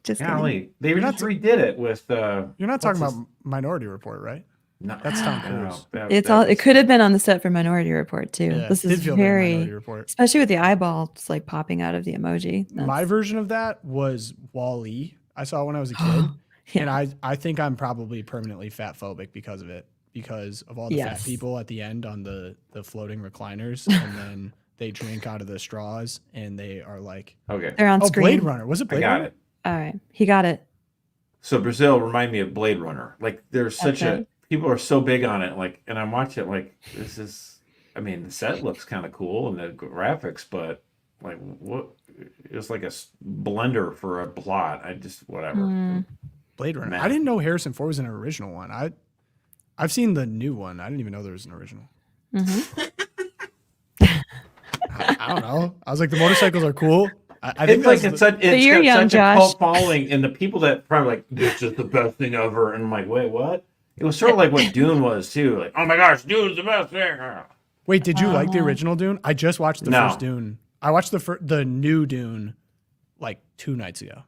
Just kidding. Golly, they just redid it with. You're not talking what's about Minority Report, right? No, That's Tom no, Cruise. It could have been on the set for Minority Report too. Yeah, This did is feel very very, Minority Report. especially with the eyeballs like popping out of the emoji. My version of that was Wall-E. I saw it when I was a kid, Yeah. and I think I'm probably permanently fat phobic because of it, because of all the fat Yes. people at the end on the floating recliners, and then they drink out of the straws, and they are like, Okay, They're on oh, screen. Blade Runner. Was it I Blade got Runner? it. All right, he got it. So Brazil remind me of Blade Runner. Like there's such Okay. people are so big on it. Like, and I'm watching it like this is. I mean, the set looks kind of cool and the graphics, but like what? It's like a blender for a plot. I just whatever. Mm. Blade Runner. Man. I didn't know Harrison Ford was an original one. I've seen the new one. I didn't even know there was an original. Mm-hmm. I don't know. I was like, the motorcycles are cool. I think It's like that's it's such it's you're got young, such a Josh. cult following, and the people that probably like this is the best thing ever, and I'm like, wait, what? It was sort of like what Dune was too. Like, oh my gosh, Dune's the best thing. Wait, did you like the Uh-huh. original Dune? I just watched the No. first Dune. I watched the new Dune like 2 nights ago.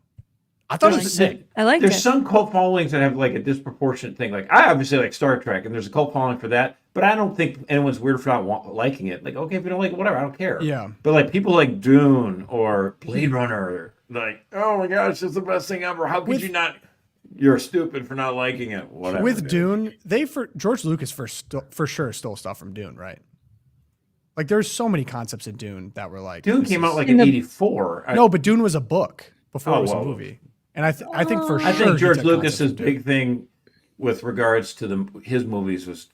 I thought it was sick. I liked There's it. some cult followings that have like a disproportionate thing. Like I obviously like Star Trek, and there's a cult following for that. But I don't think anyone's weird for not liking it. Like, okay, if you don't like it, whatever, I don't care. Yeah. But like people like Dune or Blade Runner, like, oh my gosh, it's the best thing ever. How could you not? You're stupid for not liking it. Whatever. With dude. Dune, George Lucas for sure stole stuff from Dune, right? Like there's so many concepts in Dune that were like Dune this came is- out like in '84. No, but Dune was a book before Oh, it was a whoa. movie. And I think for sure I think he George took Lucas's concepts from Dune. big thing with regards to his movies was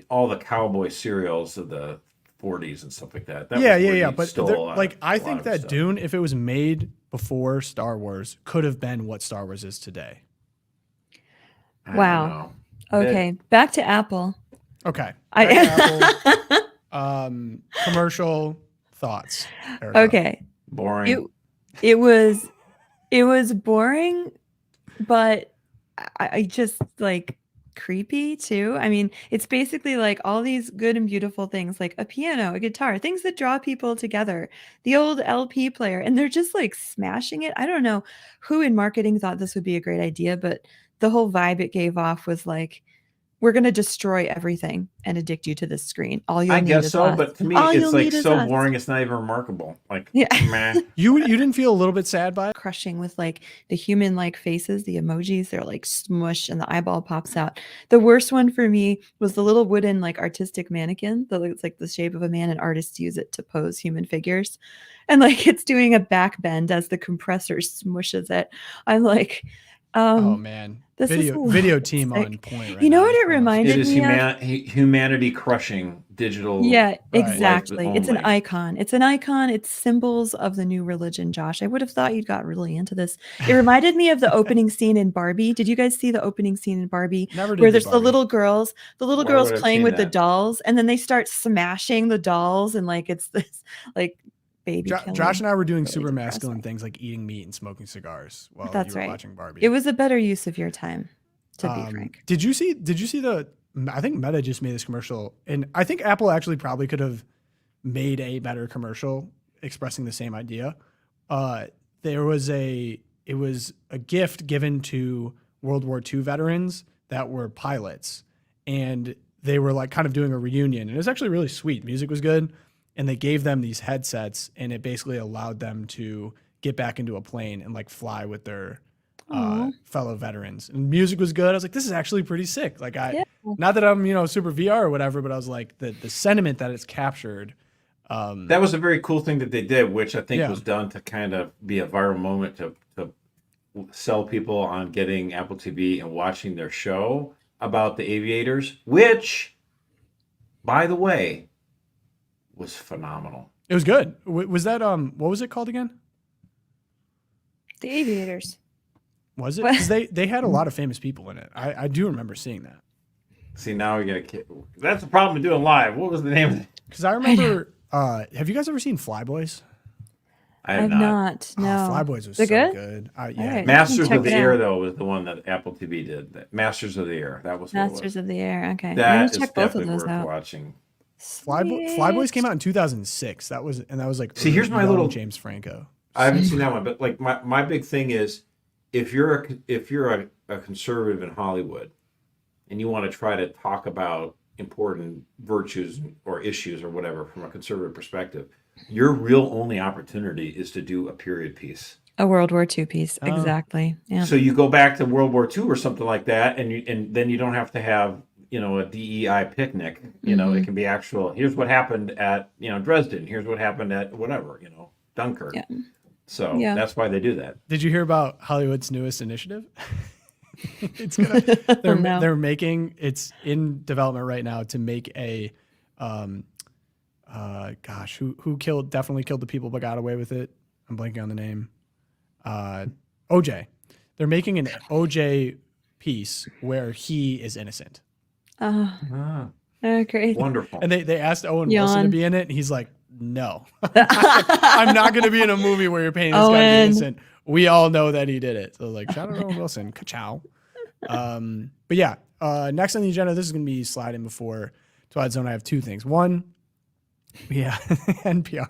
all the cowboy serials of the '40s and stuff like that. That was where he But stole there- a lot like of- I a lot think of that stuff. Dune, if it was made before Star Wars, could have been what Star Wars is today. I don't Wow. know. Okay, back to Apple. Okay. I Commercial thoughts. Erica. okay. Boring. It was boring, but I just like creepy too. I mean, it's basically like all these good and beautiful things, like a piano, a guitar, things that draw people together, the old LP player, and they're just like smashing it. I don't know who in marketing thought this would be a great idea, but the whole vibe it gave off was like, we're going to destroy everything and addict you to this screen. All you'll I need guess is so, us. but to me, All it's you'll like need is so us. boring. It's not even remarkable. Like, Yeah. meh. You didn't feel a little bit sad by it? Crushing with like the human like faces, the emojis, they're like smush and the eyeball pops out. The worst one for me was the little wooden like artistic mannequin that looks like the shape of a man, and artists use it to pose human figures. And like it's doing a back bend as the compressor smushes it. I'm like, Oh man. this is a Video little team sick. on point right You know now. what it reminded It is me of? humanity crushing digital. Yeah, Right. exactly. It's an only. icon. It's an icon. It's symbols of the new religion, Josh. I would have thought you'd got really into this. It reminded me of the opening scene in Barbie. Did you guys see the opening scene in Barbie? Never did Where see there's the Barbie. little girls Why would I have playing seen with the that? dolls, and then they start smashing the dolls, and like it's this like baby killing. Josh and I were doing Really super depressing. masculine things like eating meat and smoking cigars while That's you were right. watching Barbie. It was a better use of your time, to be frank. Did you see the I think Meta just made this commercial, and I think Apple actually probably could have made a better commercial expressing the same idea. It was a gift given to World War II veterans that were pilots, and they were like kind of doing a reunion, and it was actually really sweet. Music was good, and they gave them these headsets, and it basically allowed them to get back into a plane and like fly with their fellow veterans. And music was good. I was like, this is actually pretty sick. Like not that I'm super VR or whatever, but I was like the sentiment that it's captured. That was a very cool thing that they did, which I think Yeah. was done to kind of be a viral moment to sell people on getting Apple TV and watching their show about the aviators, which, by the way, was phenomenal. It was good. Was that what was it called again? The Aviators. Was it? Because they had a lot of famous people in it. I do remember seeing that. See, now we got a kid. That's the problem with doing live. What was the name of it? Because I remember. Have you guys ever seen Flyboys? I I've have not. not. No. Oh, Flyboys was Is so it good. All Yeah. right. Masters Check of the it Air, out. though, was the one that Apple TV did. Masters of the Air. That was what Masters it of the Air. Okay. was. I'm That gonna is check both of definitely those worth out. watching. Flyboys came out in 2006. That was like See, here's my young little- James Franco. I haven't seen that one, but like my big thing is, if you're a conservative in Hollywood, and you want to try to talk about important virtues or issues or whatever from a conservative perspective, your real only opportunity is to do a period piece. A World War II piece. Oh. Exactly. Yeah. So you go back to World War II or something like that, and then you don't have to have a DEI picnic. It can be actual. Here's what happened at Dresden. Here's what happened at whatever Dunkirk. Yeah. So Yeah. that's why they do that. Did you hear about Hollywood's newest initiative? It's No. they're making it's in development right now to make a who definitely killed the people but got away with it. I'm blanking on the name. OJ. They're making an OJ piece where he is innocent. Oh, Ah, great. wonderful. And they asked Owen Wilson to Yawn. be in it, and he's like, "No, I'm not going to be in a movie where you're painting this guy to be Owen. innocent. We all know that he did it." So like, shout out Owen Wilson, ka-chow. But yeah, next on the agenda, this is going to be sliding before Twilight Zone. I have two things. One, yeah, NPR.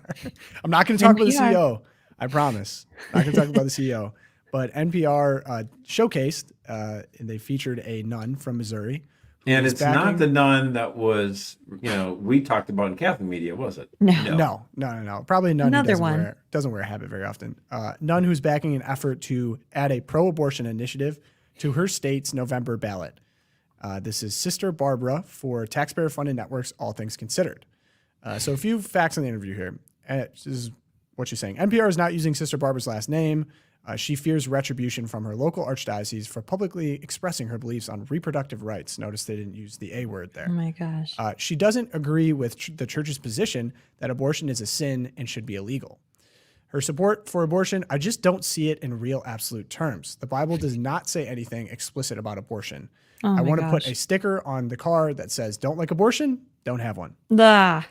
I'm not going to talk about the NPR. CEO. I promise. Not going to talk about the CEO. But NPR showcased, and they featured a nun from Missouri. And who's it's not backing- the nun that was, we talked about in Catholic media, was it? No. No. Probably a nun who Another one. doesn't wear a habit very often. Nun who's backing an effort to add a pro-abortion initiative to her state's November ballot. This is Sister Barbara for taxpayer-funded networks, All Things Considered. So a few facts in the interview here. This is what she's saying. NPR is not using Sister Barbara's last name. She fears retribution from her local archdiocese for publicly expressing her beliefs on reproductive rights. Notice they didn't use the A word there. Oh my gosh. She doesn't agree with the church's position that abortion is a sin and should be illegal. Her support for abortion, I just don't see it in real absolute terms. The Bible does not say anything explicit about abortion. Oh I my want to put gosh. a sticker on the car that says, "Don't like abortion, don't have one." Ah.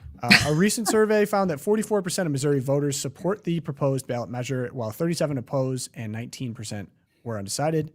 A recent survey found that 44% of Missouri voters support the proposed ballot measure, while 37% oppose and 19% were undecided.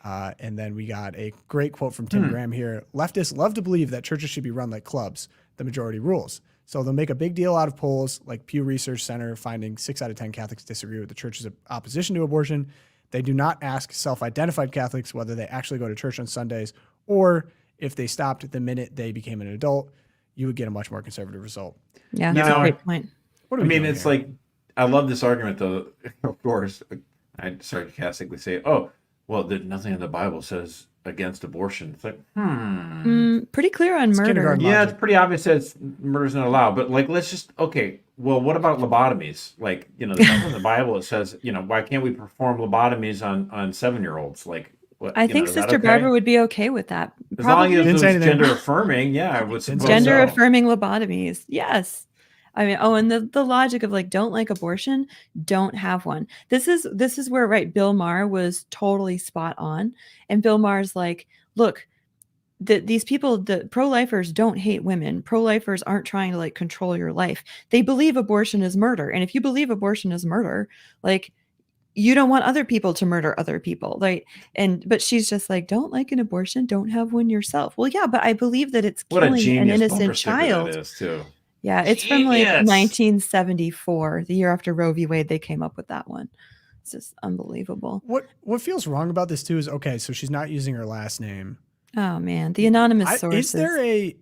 And then we got a great quote from Tim Graham here. Leftists love to believe that churches should be run like clubs. The majority rules. So they'll make a big deal out of polls like Pew Research Center finding 6 out of 10 Catholics disagree with the church's opposition to abortion. They do not ask self-identified Catholics whether they actually go to church on Sundays or if they stopped the minute they became an adult. You would get a much more conservative result. Yeah, You that's know, a great point. What are I we mean, doing it's here? like, I love this argument, though. Of course, I sarcastically say, "Oh, well, there's nothing in the Bible says against abortion." It's like, Pretty clear on murder. kindergarten yeah, logic. it's pretty obvious that murder's not allowed. But like, let's just well, what about lobotomies? Like, there's nothing in the Bible that says, why can't we perform lobotomies on 7-year-olds? Like, what? I think Is that Sister okay? Barbara would be okay with that. As long as it Didn't was say anything. gender affirming, yeah, I would suppose Gender so. affirming lobotomies. Yes. I mean, and the logic of like, don't like abortion, don't have one. This is where, right, Bill Maher was totally spot on. And Bill Maher's like, look, these people, the pro-lifers don't hate women. Pro-lifers aren't trying to like control your life. They believe abortion is murder. And if you believe abortion is murder, like, you don't want other people to murder other people, right? But she's just like, don't like an abortion, don't have one yourself. Well, yeah, but I believe that it's What a killing an genius bumper innocent sticker child. that is, too. Yeah, it's from like Genius. 1974, the year after Roe v. Wade. They came up with that one. It's just unbelievable. What feels wrong about this too is, okay, so she's not using her last name. Oh man, the anonymous sources.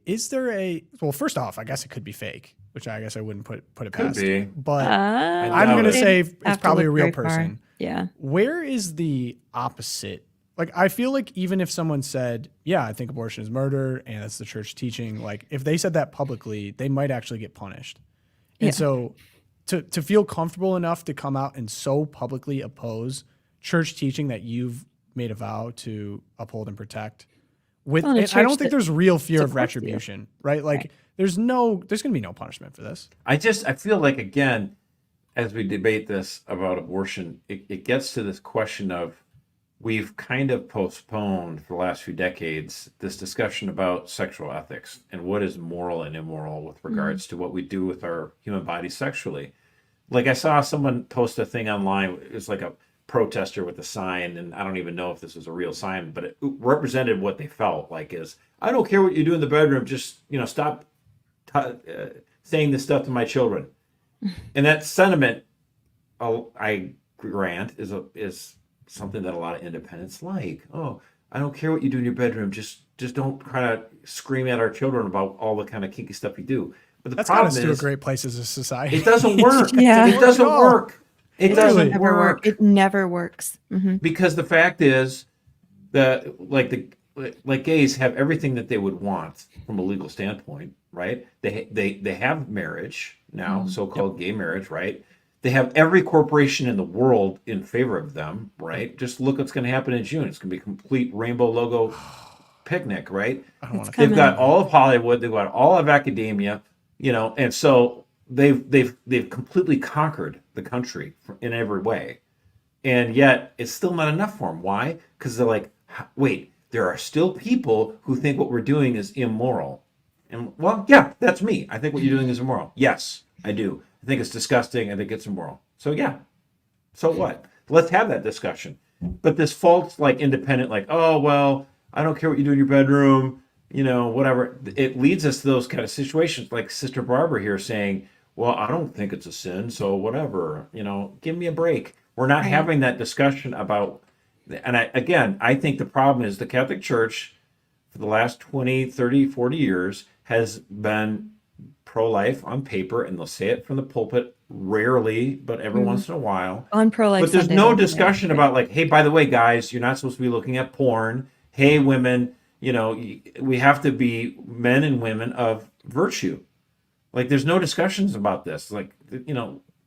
Is there a well, first off, I guess it could be fake, which I guess I wouldn't put it Could past. be. But I I'm doubt gonna it. say it's Have to probably a look real very far. person. Yeah. Where is the opposite? Like, I feel like even if someone said, "Yeah, I think abortion is murder and that's the church teaching," like if they said that publicly, they might actually get punished. And Yeah. so to feel comfortable enough to come out and so publicly oppose church teaching that you've made a vow to uphold and protect, with Well, and a and I don't church think that there's real fear of supports you. retribution, right? Like Right. there's going to be no punishment for this. I feel like, again, as we debate this about abortion, it gets to this question of, we've kind of postponed for the last few decades this discussion about sexual ethics and what is moral and immoral with regards to what we do with our human bodies sexually. Like, I saw someone post a thing online. It was like a protester with a sign, and I don't even know if this was a real sign, but it represented what they felt like is, I don't care what you do in the bedroom, just stop saying this stuff to my children. And that sentiment, I grant, is something that a lot of independents like. Oh, I don't care what you do in your bedroom, just don't kind of scream at our children about all the kind of kinky stuff you do. But the That's got problem us to a is, great place as a society. it doesn't work. Yeah. It doesn't Not at all. work. It Literally. doesn't Never work. work. It never works. Mhm. Because the fact is that like gays have everything that they would want from a legal standpoint, right? They have marriage now, so-called gay marriage, right? They have every corporation in the world in favor of them, right? Just look what's going to happen in June. It's going to be a complete rainbow logo picnic, right? I don't want to. They've got all of Hollywood, they've got all of academia, and so they've completely conquered the country in every way. And yet it's still not enough for them. Why? Because they're like, wait, there are still people who think what we're doing is immoral. And well, yeah, that's me. I think what you're doing is immoral. Yes, I do. I think it's disgusting. I think it's immoral. So yeah, so what? Let's have that discussion. But this false, like, independent, like, oh, well, I don't care what you do in your bedroom, whatever. It leads us to those kind of situations, like Sister Barbara here saying, well, I don't think it's a sin, so whatever, give me a break. We're not Right. having that discussion about, and I think the problem is the Catholic Church for the last 20, 30, 40 years has been pro-life on paper, and they'll say it from the pulpit rarely, but every Mhm. once in a while. On pro-life But there's Sunday, no they'll say it, discussion right. about, like, hey, by the way, guys, you're not supposed to be looking at porn. Hey, women, we have to be men and women of virtue. Like, there's no discussions about this. Like,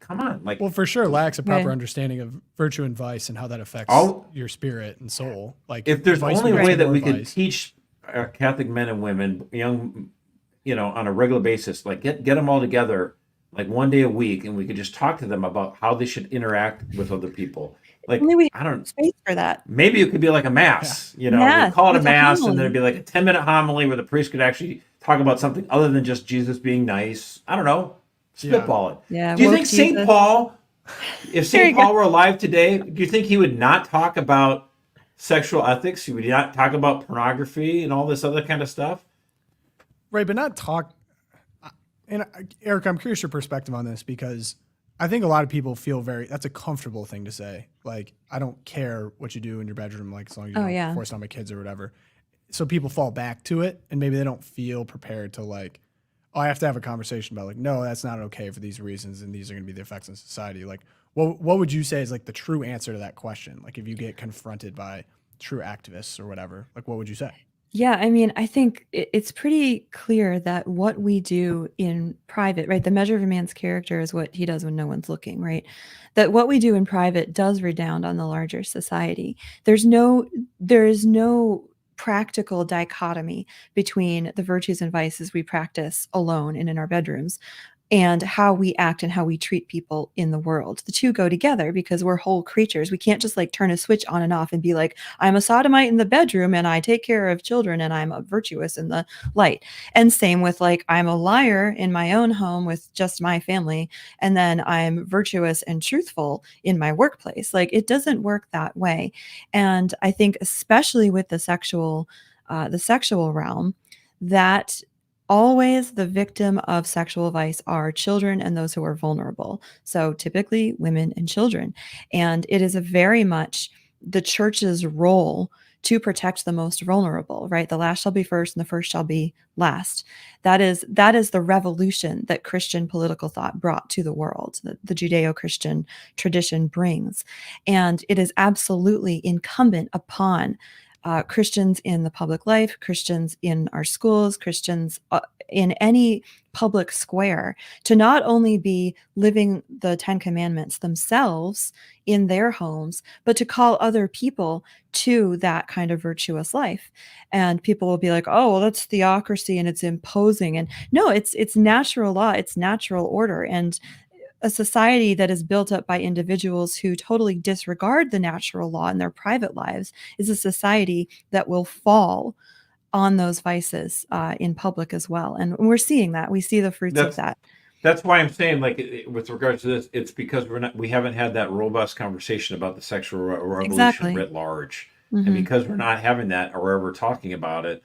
come on. Like, Well, for sure, lacks a proper Right. understanding of virtue and vice and how that affects all your spirit and soul. Like, if there's vice only a begets way that more we could vice. teach Catholic men and women, young, on a regular basis, like get them all together, like one day a week, and we could just talk to them about how they should interact with other people. Like, Only we I have don't. space for that. Maybe it could be like a Yeah. mass. We Mass call it a with a mass, and then homily. it'd be like a 10-minute homily where the priest could actually talk about something other than just Jesus being nice. I don't know. Spitball it. Yeah, Do you woke think St. Jesus. Paul, if There St. you go. Paul were alive today, do you think he would not talk about sexual ethics? He would not talk about pornography and all this other kind of stuff? Right, but not talk. And Eric, I'm curious your perspective on this because I think a lot of people feel that's a comfortable thing to say. Like, I don't care what you do in your bedroom, like as long as you Oh, don't yeah. force it on my kids or whatever. So people fall back to it, and maybe they don't feel prepared to, like, oh, I have to have a conversation about, like, no, that's not okay for these reasons, and these are going to be the effects on society. Like, what would you say is, like, the true answer to that question? Like, if you get confronted by true activists or whatever, like, what would you say? Yeah, I mean, I think it's pretty clear that what we do in private, right? The measure of a man's character is what he does when no one's looking, right? That what we do in private does redound on the larger society. There is no practical dichotomy between the virtues and vices we practice alone and in our bedrooms and how we act and how we treat people in the world. The two go together because we're whole creatures. We can't just like turn a switch on and off and be like, I'm a sodomite in the bedroom and I take care of children and I'm a virtuous in the light. And same with like, I'm a liar in my own home with just my family. And then I'm virtuous and truthful in my workplace. Like it doesn't work that way. And I think especially with the sexual realm, that always the victim of sexual vice are children and those who are vulnerable. So typically women and children. And it is a very much the church's role to protect the most vulnerable, right? The last shall be first and the first shall be last. That is the revolution that Christian political thought brought to the world, that the Judeo-Christian tradition brings. And it is absolutely incumbent upon Christians in the public life, Christians in our schools, Christians in any public square to not only be living the 10 Commandments themselves in their homes, but to call other people to that kind of virtuous life. And people will be like, oh, well, that's theocracy and it's imposing. And no, it's natural law, it's natural order. And a society that is built up by individuals who totally disregard the natural law in their private lives is a society that will fall on those vices in public as well. And we're seeing that. We see the fruits of That's that. that's why I'm saying, like, with regards to this, it's because we haven't had that robust conversation about the sexual revolution Exactly. writ large, and Mhm. because we're not having that, or ever talking about it,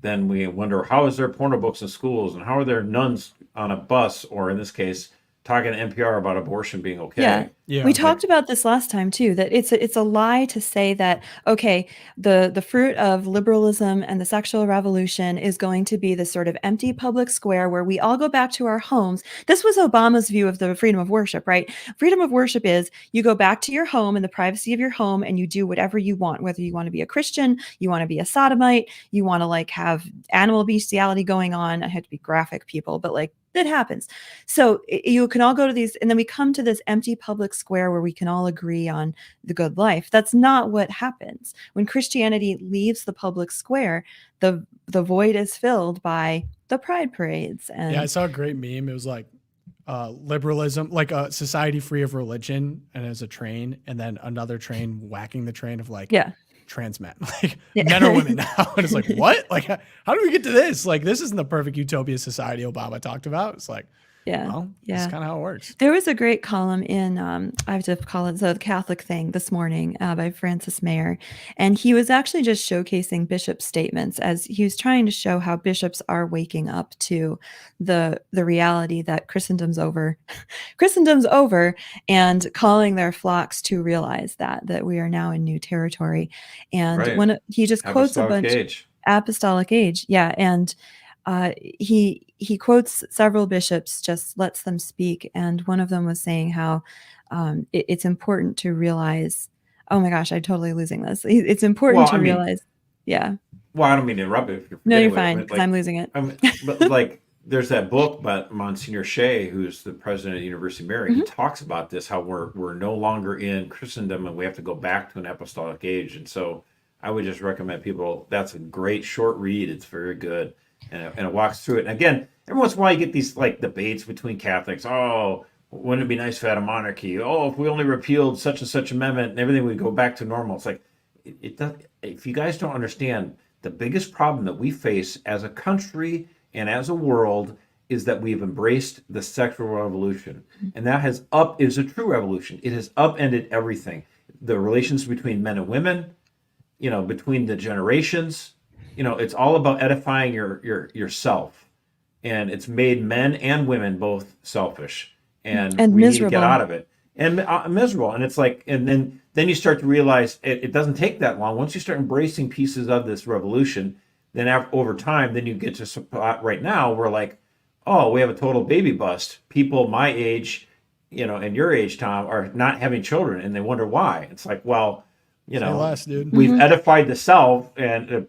then we wonder, how is there porno books in schools, and how are there nuns on a bus, or in this case, talking to NPR about abortion being Yeah. okay? Yeah. We Like, talked about this last time too, that it's a lie to say that, okay, the fruit of liberalism and the sexual revolution is going to be this sort of empty public square where we all go back to our homes. This was Obama's view of the freedom of worship, right? Freedom of worship is you go back to your home in the privacy of your home and you do whatever you want, whether you want to be a Christian, you want to be a sodomite, you want to like have animal bestiality going on. I had to be graphic, people, but like it happens. So you can all go to these, and then we come to this empty public square where we can all agree on the good life. That's not what happens. When Christianity leaves the public square, the void is filled by the pride parades and Yeah, I saw a great meme. It was like liberalism, like a society free of religion, and as a train, and then another train whacking the train of like yeah. trans men, like men or women now. And it's like, what? Like, how do we get to this? Like, this isn't the perfect utopia society Obama talked about. It's like, Yeah. well, this is kind of how it works. There was a great column in, I have to call it the Catholic Thing this morning by Francis Mayer. And he was actually just showcasing bishop's statements as he was trying to show how bishops are waking up to the reality that Christendom's over, and calling their flocks to realize that we are now in new territory. And Right. when he just quotes a bunch apostolic age. Yeah. And he quotes several bishops, just lets them speak. And one of them was saying how it's important to realize, oh my gosh, I'm totally losing this. It's important to realize. Yeah. Well, I don't mean to interrupt you. No, you're fine, because I'm losing it. But like, there's that book by Monsignor Shea, who's the president of the University of Mary. He talks about this, how we're no longer in Christendom and we have to go back to an apostolic age. And so I would just recommend people, that's a great short read. It's very good. And it walks through it. And again, every once in a while you get these like debates between Catholics. Oh, wouldn't it be nice if we had a monarchy? Oh, if we only repealed such and such amendment and everything would go back to normal. It's like, it does. If you guys don't understand, the biggest problem that we face as a country and as a world is that we've embraced the sexual revolution. And that is a true revolution. It has upended everything. The relations between men and women, between the generations. It's all about edifying yourself, and it's made men and women both selfish, and we miserable. need to get out of it, and miserable. And it's like, and then you start to realize it doesn't take that long. Once you start embracing pieces of this revolution, then over time, then you get to a spot right now where like, oh, we have a total baby bust. People my age, and your age, Tom, are not having children, and they wonder why. It's like, well, less, dude. We've edified the self and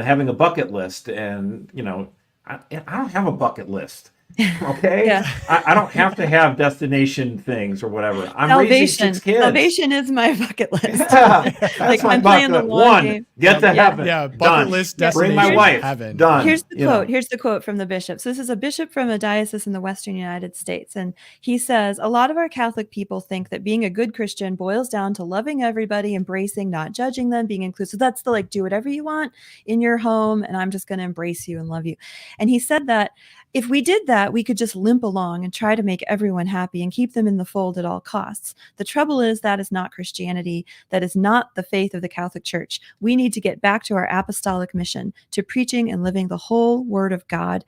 having a bucket list, and I don't have a bucket list. Okay. Yeah. I don't have to have destination things or whatever. I'm raising 6 kids. Salvation is my bucket list. Yeah, like my I'm playing the long one, game. get to heaven. Yeah, bucket Done. list, Bring destination, my wife. heaven. Done. Here's the quote. Here's the quote from the bishop. So this is a bishop from a diocese in the Western United States. And he says, a lot of our Catholic people think that being a good Christian boils down to loving everybody, embracing, not judging them, being inclusive. That's the do whatever you want in your home, and I'm just going to embrace you and love you. And he said that if we did that, we could just limp along and try to make everyone happy and keep them in the fold at all costs. The trouble is that is not Christianity. That is not the faith of the Catholic Church. We need to get back to our apostolic mission, to preaching and living the whole Word of God.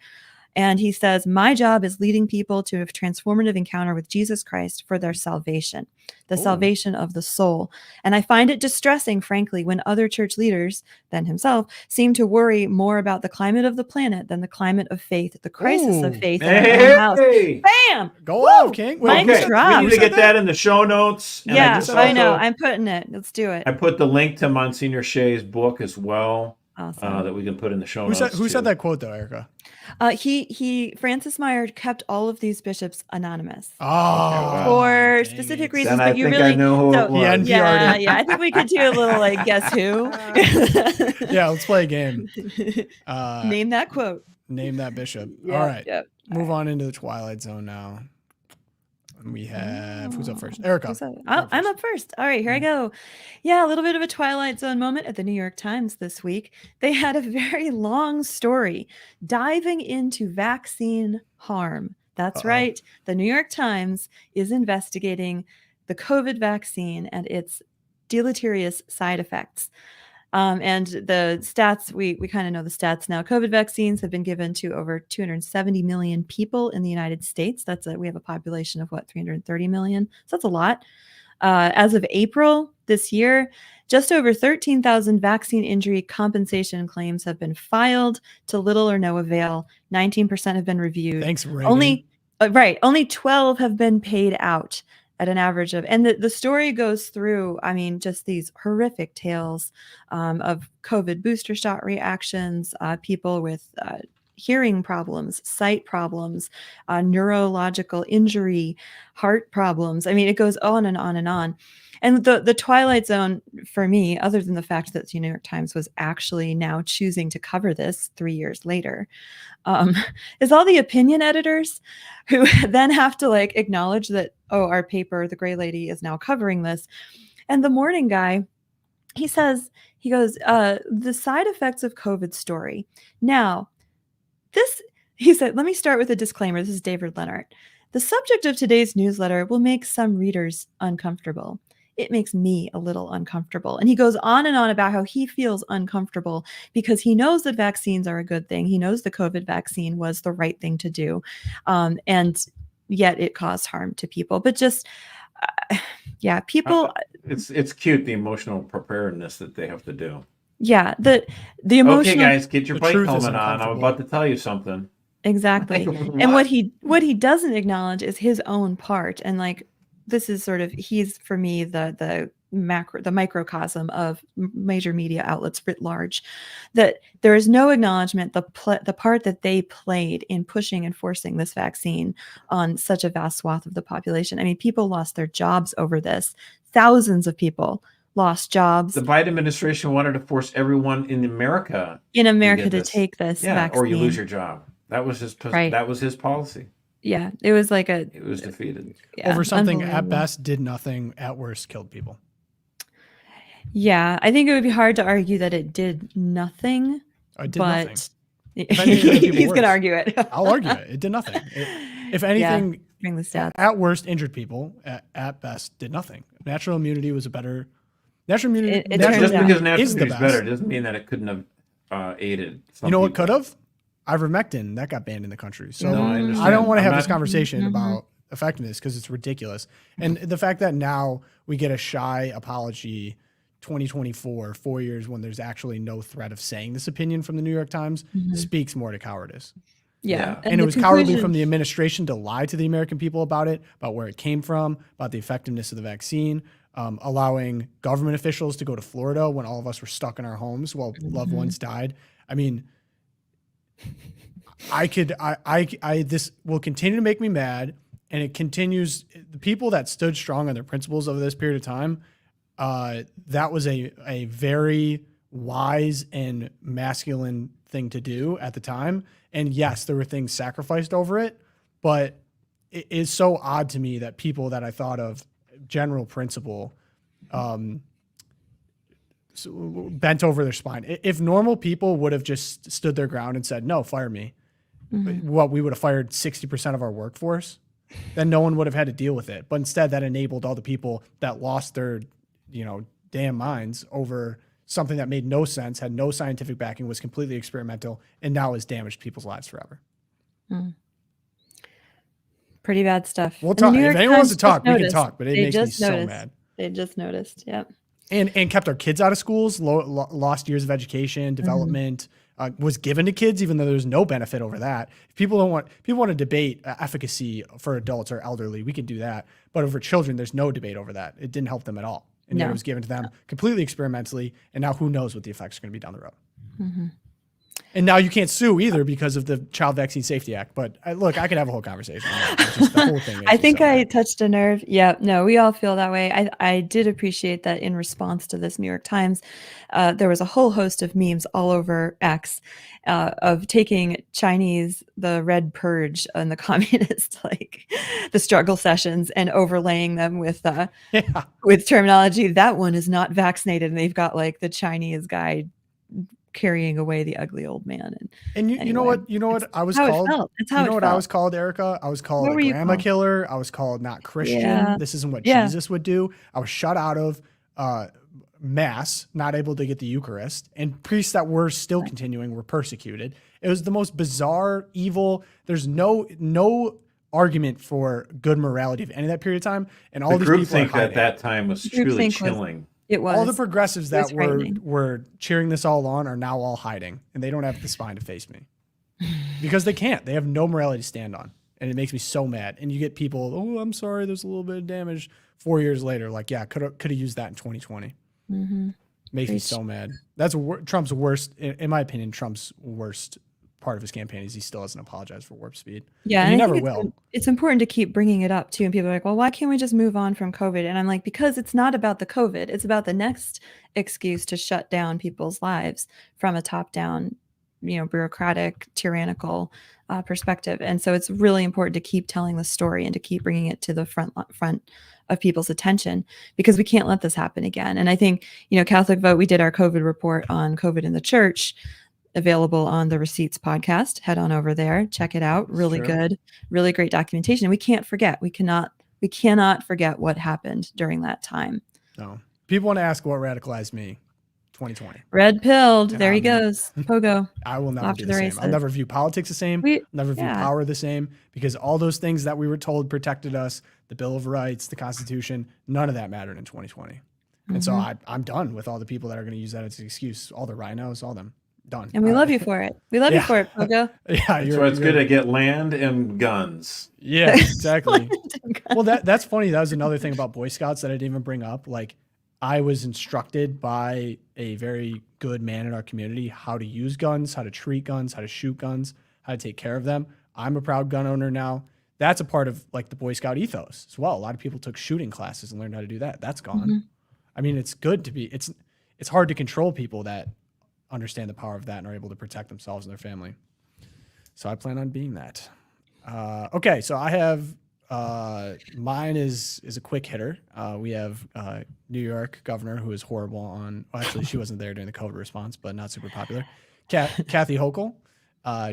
And he says, my job is leading people to a transformative encounter with Jesus Christ for their salvation, the salvation of the soul. And I find it distressing, frankly, when other church leaders than himself seem to worry more about the climate of the planet than the climate of faith, the crisis of faith in our own house. Bam! Go off, King. Mic drop. We need to get that in the show notes. And Yeah, I know. I'm putting it. Let's do it. I put the link to Monsignor Shea's book as well. Awesome. That we can put in the show notes. Who said that quote though, Erica? Francis Meyer kept all of these bishops anonymous. Oh, for specific reasons. Then But you I think really I know who it was. yeah. I think we could do a little guess who. Yeah, let's play a game. Name that quote. Name that bishop. Yeah, All right. yep. Move on into the Twilight Zone now. And we have who's up first? Erica. I'm up first. All right, here I go. Yeah, a little bit of a Twilight Zone moment at the New York Times this week. They had a very long story diving into vaccine harm. That's right. The New York Times is investigating the COVID vaccine and its deleterious side effects. And the stats, we kind of know the stats now. COVID vaccines have been given to over 270 million people in the United States. We have a population of 330 million. So that's a lot. As of April this year, just over 13,000 vaccine injury compensation claims have been filed to little or no avail. 19% have been reviewed. Thanks, Reagan. Only 12 have been paid out at an average of, and the story goes through, just these horrific tales of COVID booster shot reactions, people with hearing problems, sight problems, neurological injury, heart problems. It goes on and on and on. And the Twilight Zone, for me, other than the fact that the New York Times was actually now choosing to cover this 3 years later, is all the opinion editors who then have to acknowledge that, our paper, The Gray Lady, is now covering this. And the morning guy he says, he goes, the side effects of COVID story. Now, he said, let me start with a disclaimer. This is David Leonard. The subject of today's newsletter will make some readers uncomfortable. It makes me a little uncomfortable. And he goes on and on about how he feels uncomfortable because he knows that vaccines are a good thing. He knows the COVID vaccine was the right thing to do. And yet it caused harm to people. But just, yeah, people. It's cute, the emotional preparedness that they have to do. Yeah, the emotional. Okay, guys, get your The bike truth is helmet on. I'm uncomfortable. about to tell you something. Exactly. And what he doesn't acknowledge is his own part. And like, this is sort of, he's for me the microcosm of major media outlets writ large, that there is no acknowledgement the part that they played in pushing and forcing this vaccine on such a vast swath of the population. I mean, people lost their jobs over this. Thousands of people lost jobs. The Biden administration wanted to force everyone in America to take this vaccine. or you lose your job. That was his That was his policy. Yeah, it was like it was defeated over something at best did nothing, at worst killed people. Yeah, I think it would be hard to argue that it did nothing. It did but nothing. He's going to argue it. I'll argue it. It did nothing. If anything, bring the stats. At worst injured people. At best did nothing. Natural immunity was a better. Natural immunity. Just because natural immunity is better doesn't mean that it couldn't have aided. You know what could have? Ivermectin, that got banned in the country. So no, I don't want to have this conversation about effectiveness because it's ridiculous. And the fact that now we get a shy apology 2024, 4 years when there's actually no threat of saying this opinion from the New York Times speaks more to cowardice. Yeah. And it was cowardly from the administration to lie to the American people about it, about where it came from, about the effectiveness of the vaccine, allowing government officials to go to Florida when all of us were stuck in our homes while loved ones died. I mean, this will continue to make me mad, and it continues. The people that stood strong on their principles over this period of time, that was a very wise and masculine thing to do at the time. And yes, there were things sacrificed over it, but it is so odd to me that people that I thought of general principle, bent over their spine. If normal people would have just stood their ground and said, no, fire me, we would have fired 60% of our workforce, then no one would have had to deal with it. But instead that enabled all the people that lost their, damn minds over something that made no sense, had no scientific backing, was completely experimental, and now has damaged people's lives forever. Pretty bad stuff. We'll talk. If anyone wants to talk, we can talk, but it makes me so mad. They just noticed. Yep. And kept our kids out of schools, lost years of education, development, was given to kids, even though there's no benefit over that. If people want to debate efficacy for adults or elderly, we can do that. But over children, there's no debate over that. It didn't help them at all. And yet it was given to them completely experimentally. And now who knows what the effects are going to be down the road. And now you can't sue either because of the Child Vaccine Safety Act. But look, I could have a whole conversation. Just the whole thing. I think I touched a nerve. Yeah, no, we all feel that way. I did appreciate that in response to this New York Times, there was a whole host of memes all over X of taking Chinese, the Red Purge and the communist, like the struggle sessions, and overlaying them with terminology. That one is not vaccinated. And they've got like the Chinese guy carrying away the ugly old man. And you know what I was called? I was called, Erica? I was called a grandma killer. I was called not Christian. Yeah. This isn't what Jesus would do. I was shut out of mass, not able to get the Eucharist, and priests that were still continuing were persecuted. It was the most bizarre, evil. There's no argument for good morality of any of that period of time. And all these people think at that time was truly chilling. It was. All the progressives that were cheering this all on are now all hiding, and they don't have the spine to face me because they can't. They have no morality to stand on, and it makes me so mad. And you get people, oh, I'm sorry, there's a little bit of damage. 4 years later, like, yeah, could have used that in 2020. Makes me so mad. That's Trump's worst, in my opinion. Trump's worst part of his campaign is he still hasn't apologized for warp speed. Yeah, and he never will. It's important to keep bringing it up too. And people are like, well, why can't we just move on from COVID? And I'm like, because it's not about the COVID. It's about the next excuse to shut down people's lives from a top-down bureaucratic, tyrannical perspective. And so it's really important to keep telling the story and to keep bringing it to the front of people's attention, because we can't let this happen again. And I think, Catholic Vote, we did our COVID report on COVID in the church, available on the Receipts podcast. Head on over there, check it out. Really good, really great documentation. And we can't forget. We cannot forget what happened during that time. No. People want to ask what radicalized me. 2020. Red pilled. There he goes. Pogo. I will never Off be to the the same. races. I'll never view politics the same. Never view power the same, because all those things that we were told protected us, the Bill of Rights, the Constitution, none of that mattered in 2020. And so I'm done with all the people that are going to use that as an excuse. All the rhinos, all them. Done. And we love you for it. We love you for it, Pogo. Yeah, that's why it's good to get land and guns. Yeah, exactly. Well, that's funny. That was another thing about Boy Scouts that I didn't even bring up. Like, I was instructed by a very good man in our community how to use guns, how to treat guns, how to shoot guns, how to take care of them. I'm a proud gun owner now. That's a part of like the Boy Scout ethos as well. A lot of people took shooting classes and learned how to do that. That's gone. Mm-hmm. I mean, it's good to be. It's hard to control people that understand the power of that and are able to protect themselves and their family. So I plan on being that. Okay, so I have mine is a quick hitter. We have New York governor who is horrible on. Well, actually, she wasn't there during the COVID response, but not super popular. Kathy Hochul.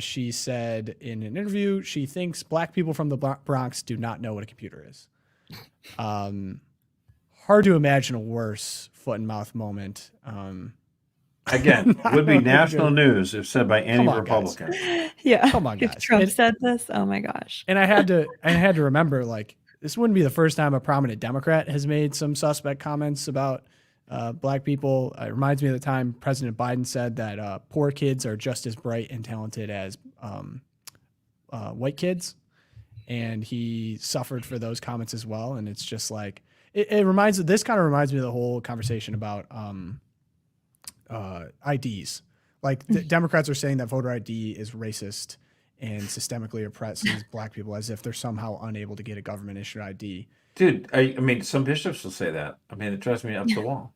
She said in an interview she thinks black people from the Bronx do not know what a computer is. Hard to imagine a worse foot and mouth moment. Again, would be national news if said by any Republican. Guys. Yeah. Come on, guys. If Trump said this, oh my gosh. And I had to remember, like, this wouldn't be the first time a prominent Democrat has made some suspect comments about black people. It reminds me of the time President Biden said that poor kids are just as bright and talented as white kids. And he suffered for those comments as well. And it's just like, this kind of reminds me of the whole conversation about IDs. Like the Democrats are saying that voter ID is racist and systemically oppresses black people as if they're somehow unable to get a government issued ID. Dude, I mean, some bishops will say that. I mean, it drives me up the wall.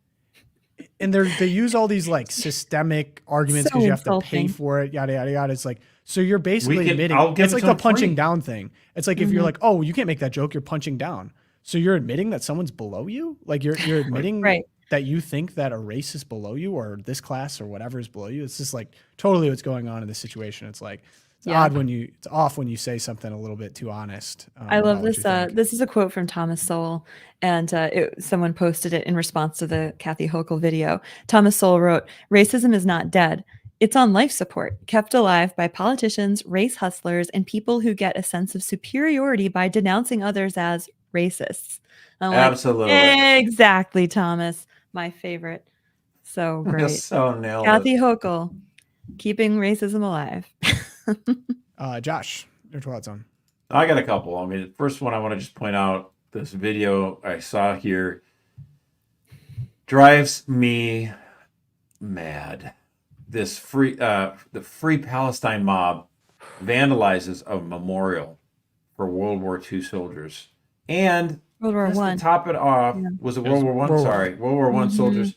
And they use all these like systemic arguments because you have to pay for it, yada, yada, yada. It's like, so you're basically admitting, it's like the punching down thing. It's like if you're like, oh, you can't make that joke, you're punching down. So you're admitting that someone's below you? Like you're admitting that you think that a race is below you or this class or whatever is below you. It's just like totally what's going on in this situation. It's like, it's off when you say something a little bit too honest. I love this. This is a quote from Thomas Sowell, and someone posted it in response to the Kathy Hochul video. Thomas Sowell wrote, "Racism is not dead. It's on life support, kept alive by politicians, race hustlers, and people who get a sense of superiority by denouncing others as racists." Absolutely. Exactly, Thomas. My favorite. So great. So nailed Kathy Hochul, keeping racism alive. Josh, your Twilight Zone. I got a couple. I mean, the first one I want to just point out, this video I saw here drives me mad. This the Free Palestine mob vandalizes a memorial for World War II soldiers. And World War I. To top it off, was it World War I? Sorry, World War I soldiers.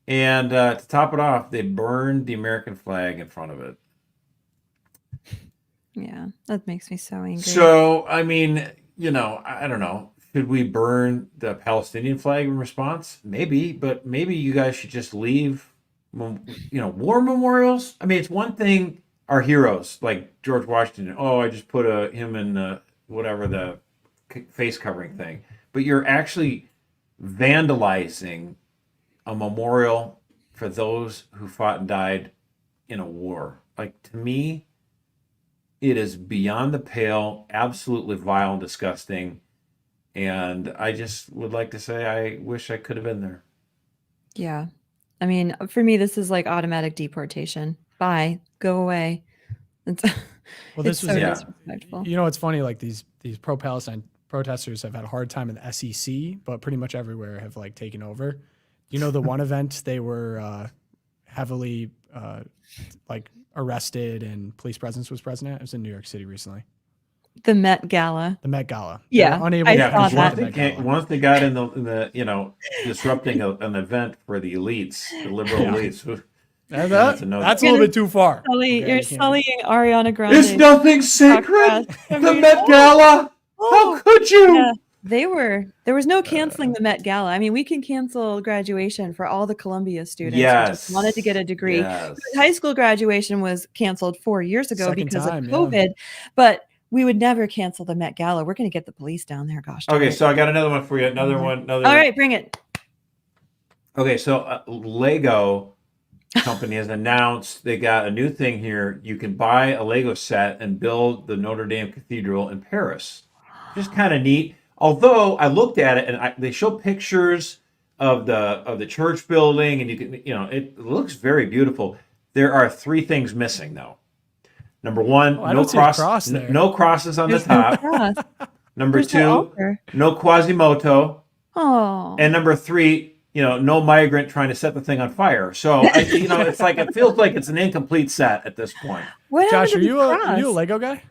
And to top it off, they burned the American flag in front of it. Yeah, that makes me so angry. So, I mean, I don't know. Should we burn the Palestinian flag in response? Maybe, but maybe you guys should just leave, war memorials. I mean, it's one thing, our heroes, like George Washington. Oh, I just put him in the face covering thing. But you're actually vandalizing a memorial for those who fought and died in a war. Like, to me, it is beyond the pale, absolutely vile and disgusting. And I just would like to say I wish I could have been there. Yeah. I mean, for me, this is like automatic deportation. Bye. Go away. Well, this was disrespectful. It's funny, like these pro-Palestine protesters have had a hard time in the SEC, but pretty much everywhere have like taken over. The one event they were heavily arrested and police presence was present at? It was in New York City recently. The Met Gala. Yeah. Unable I saw that. Once they got in the disrupting an event for the elites, the liberal elites, That's a no. That's a little bit too far. Sully, Okay, you're you can't- sullying Ariana Grande. Is nothing sacred? I The mean, Met Gala? oh, How could you? yeah, there was no canceling the Met Gala. I mean, we can cancel graduation for all the Columbia students who just wanted to get a degree. Yes. High school graduation was canceled 4 years ago Second because time, of yeah. COVID, but we would never cancel the Met Gala. We're going to get the police down there. Gosh. darn Okay, it. so I got another one for you. Another one. All right, bring it. Okay, so Lego company has announced they got a new thing here. You can buy a Lego set and build the Notre Dame Cathedral in Paris. Just kind of neat. Although I looked at it and they show pictures of the church building, and it looks very beautiful. There are 3 things missing though. Number 1, I no don't see a cross there. no crosses on There's the top. no cross. Number There's 2, no altar. no Quasimodo. Oh. And number 3, no migrant trying to set the thing on fire. So, it's like it feels like it's an incomplete set at this point. What Josh, happened are to the you a cross? Lego guy?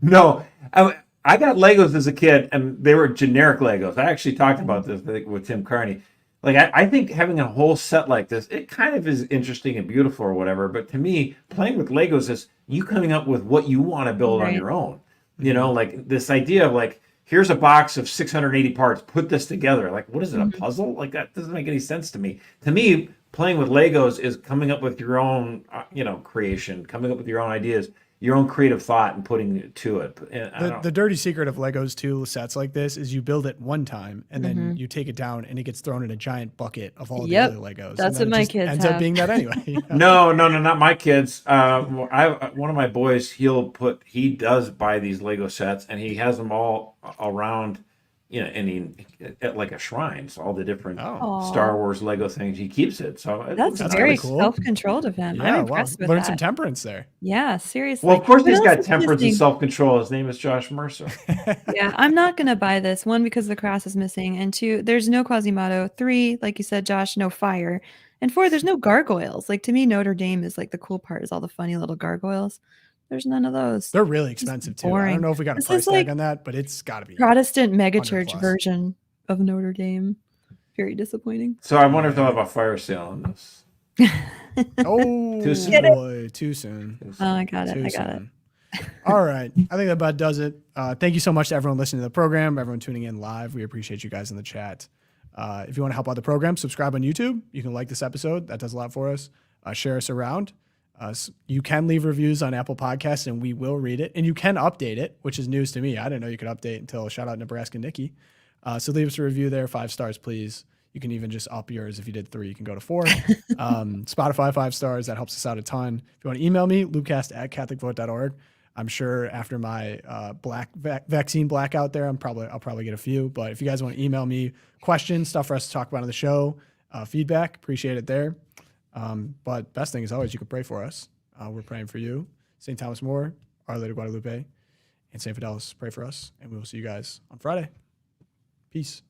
No, I got Legos as a kid, and they were generic Legos. I actually talked about this with Tim Carney. Like, I think having a whole set like this, it kind of is interesting and beautiful or whatever. But to me, playing with Legos is you coming up with what you want to build on Right. your own. Like this idea of like, here's a box of 680 parts, put this together. Like, what is it, a puzzle? Like, that doesn't make any sense to me. To me, playing with Legos is coming up with your own, creation, coming up with your own ideas, your own creative thought, and putting it to it. And The dirty secret of Legos too, sets like this, is you build it one time and then you take it down and it gets thrown in a giant bucket of all Yep. the other Legos. That's and then what it my just kids ends up have. being that anyway. you know? No, not my kids. One of my boys, he does buy these Lego sets, and he has them all around, and he at like a shrine. So all the different Oh. Star Wars Lego things, he keeps it. So That's That's very kinda cool. self-controlled of him. Yeah, I'm impressed with learn that. some temperance there. Yeah, seriously. well. Of course, What he's else got is temperance and missing? self-control. His name is Josh Mercer. Yeah, I'm not gonna buy this. 1, because the cross is missing, and 2, there's no Quasimodo. 3, like you said, Josh, no fire, and 4, there's no gargoyles. Like, to me, Notre Dame is like the cool part is all the funny little gargoyles. There's none of those. They're really expensive too. I boring. don't know if we got a This price is like tag on that, but it's got to be. Protestant 100 megachurch plus. version of Notre Dame. Very disappointing. So I wonder if they'll have a fire sale on this. Oh Too soon. boy, too soon. Oh, I got it. Too I got it. soon. All right. I think that about does it. Thank you so much to everyone listening to the program, everyone tuning in live. We appreciate you guys in the chat. If you want to help out the program, subscribe on YouTube. You can like this episode. That does a lot for us. Share us around. You can leave reviews on Apple Podcasts, and we will read it. And you can update it, which is news to me. I didn't know you could update until shout out Nebraska Nikki. So leave us a review there, 5 stars, please. You can even just up yours. If you did 3, you can go to 4. Spotify, 5 stars. That helps us out a ton. If you want to email me, loopcast@catholicvote.org. I'm sure after my vaccine blackout there, I'll probably get a few. But if you guys want to email me questions, stuff for us to talk about on the show, feedback, appreciate it there. But best thing is always you can pray for us. We're praying for you. St. Thomas More, Our Lady of Guadalupe, and St. Fidelis, pray for us. And we will see you guys on Friday. Peace.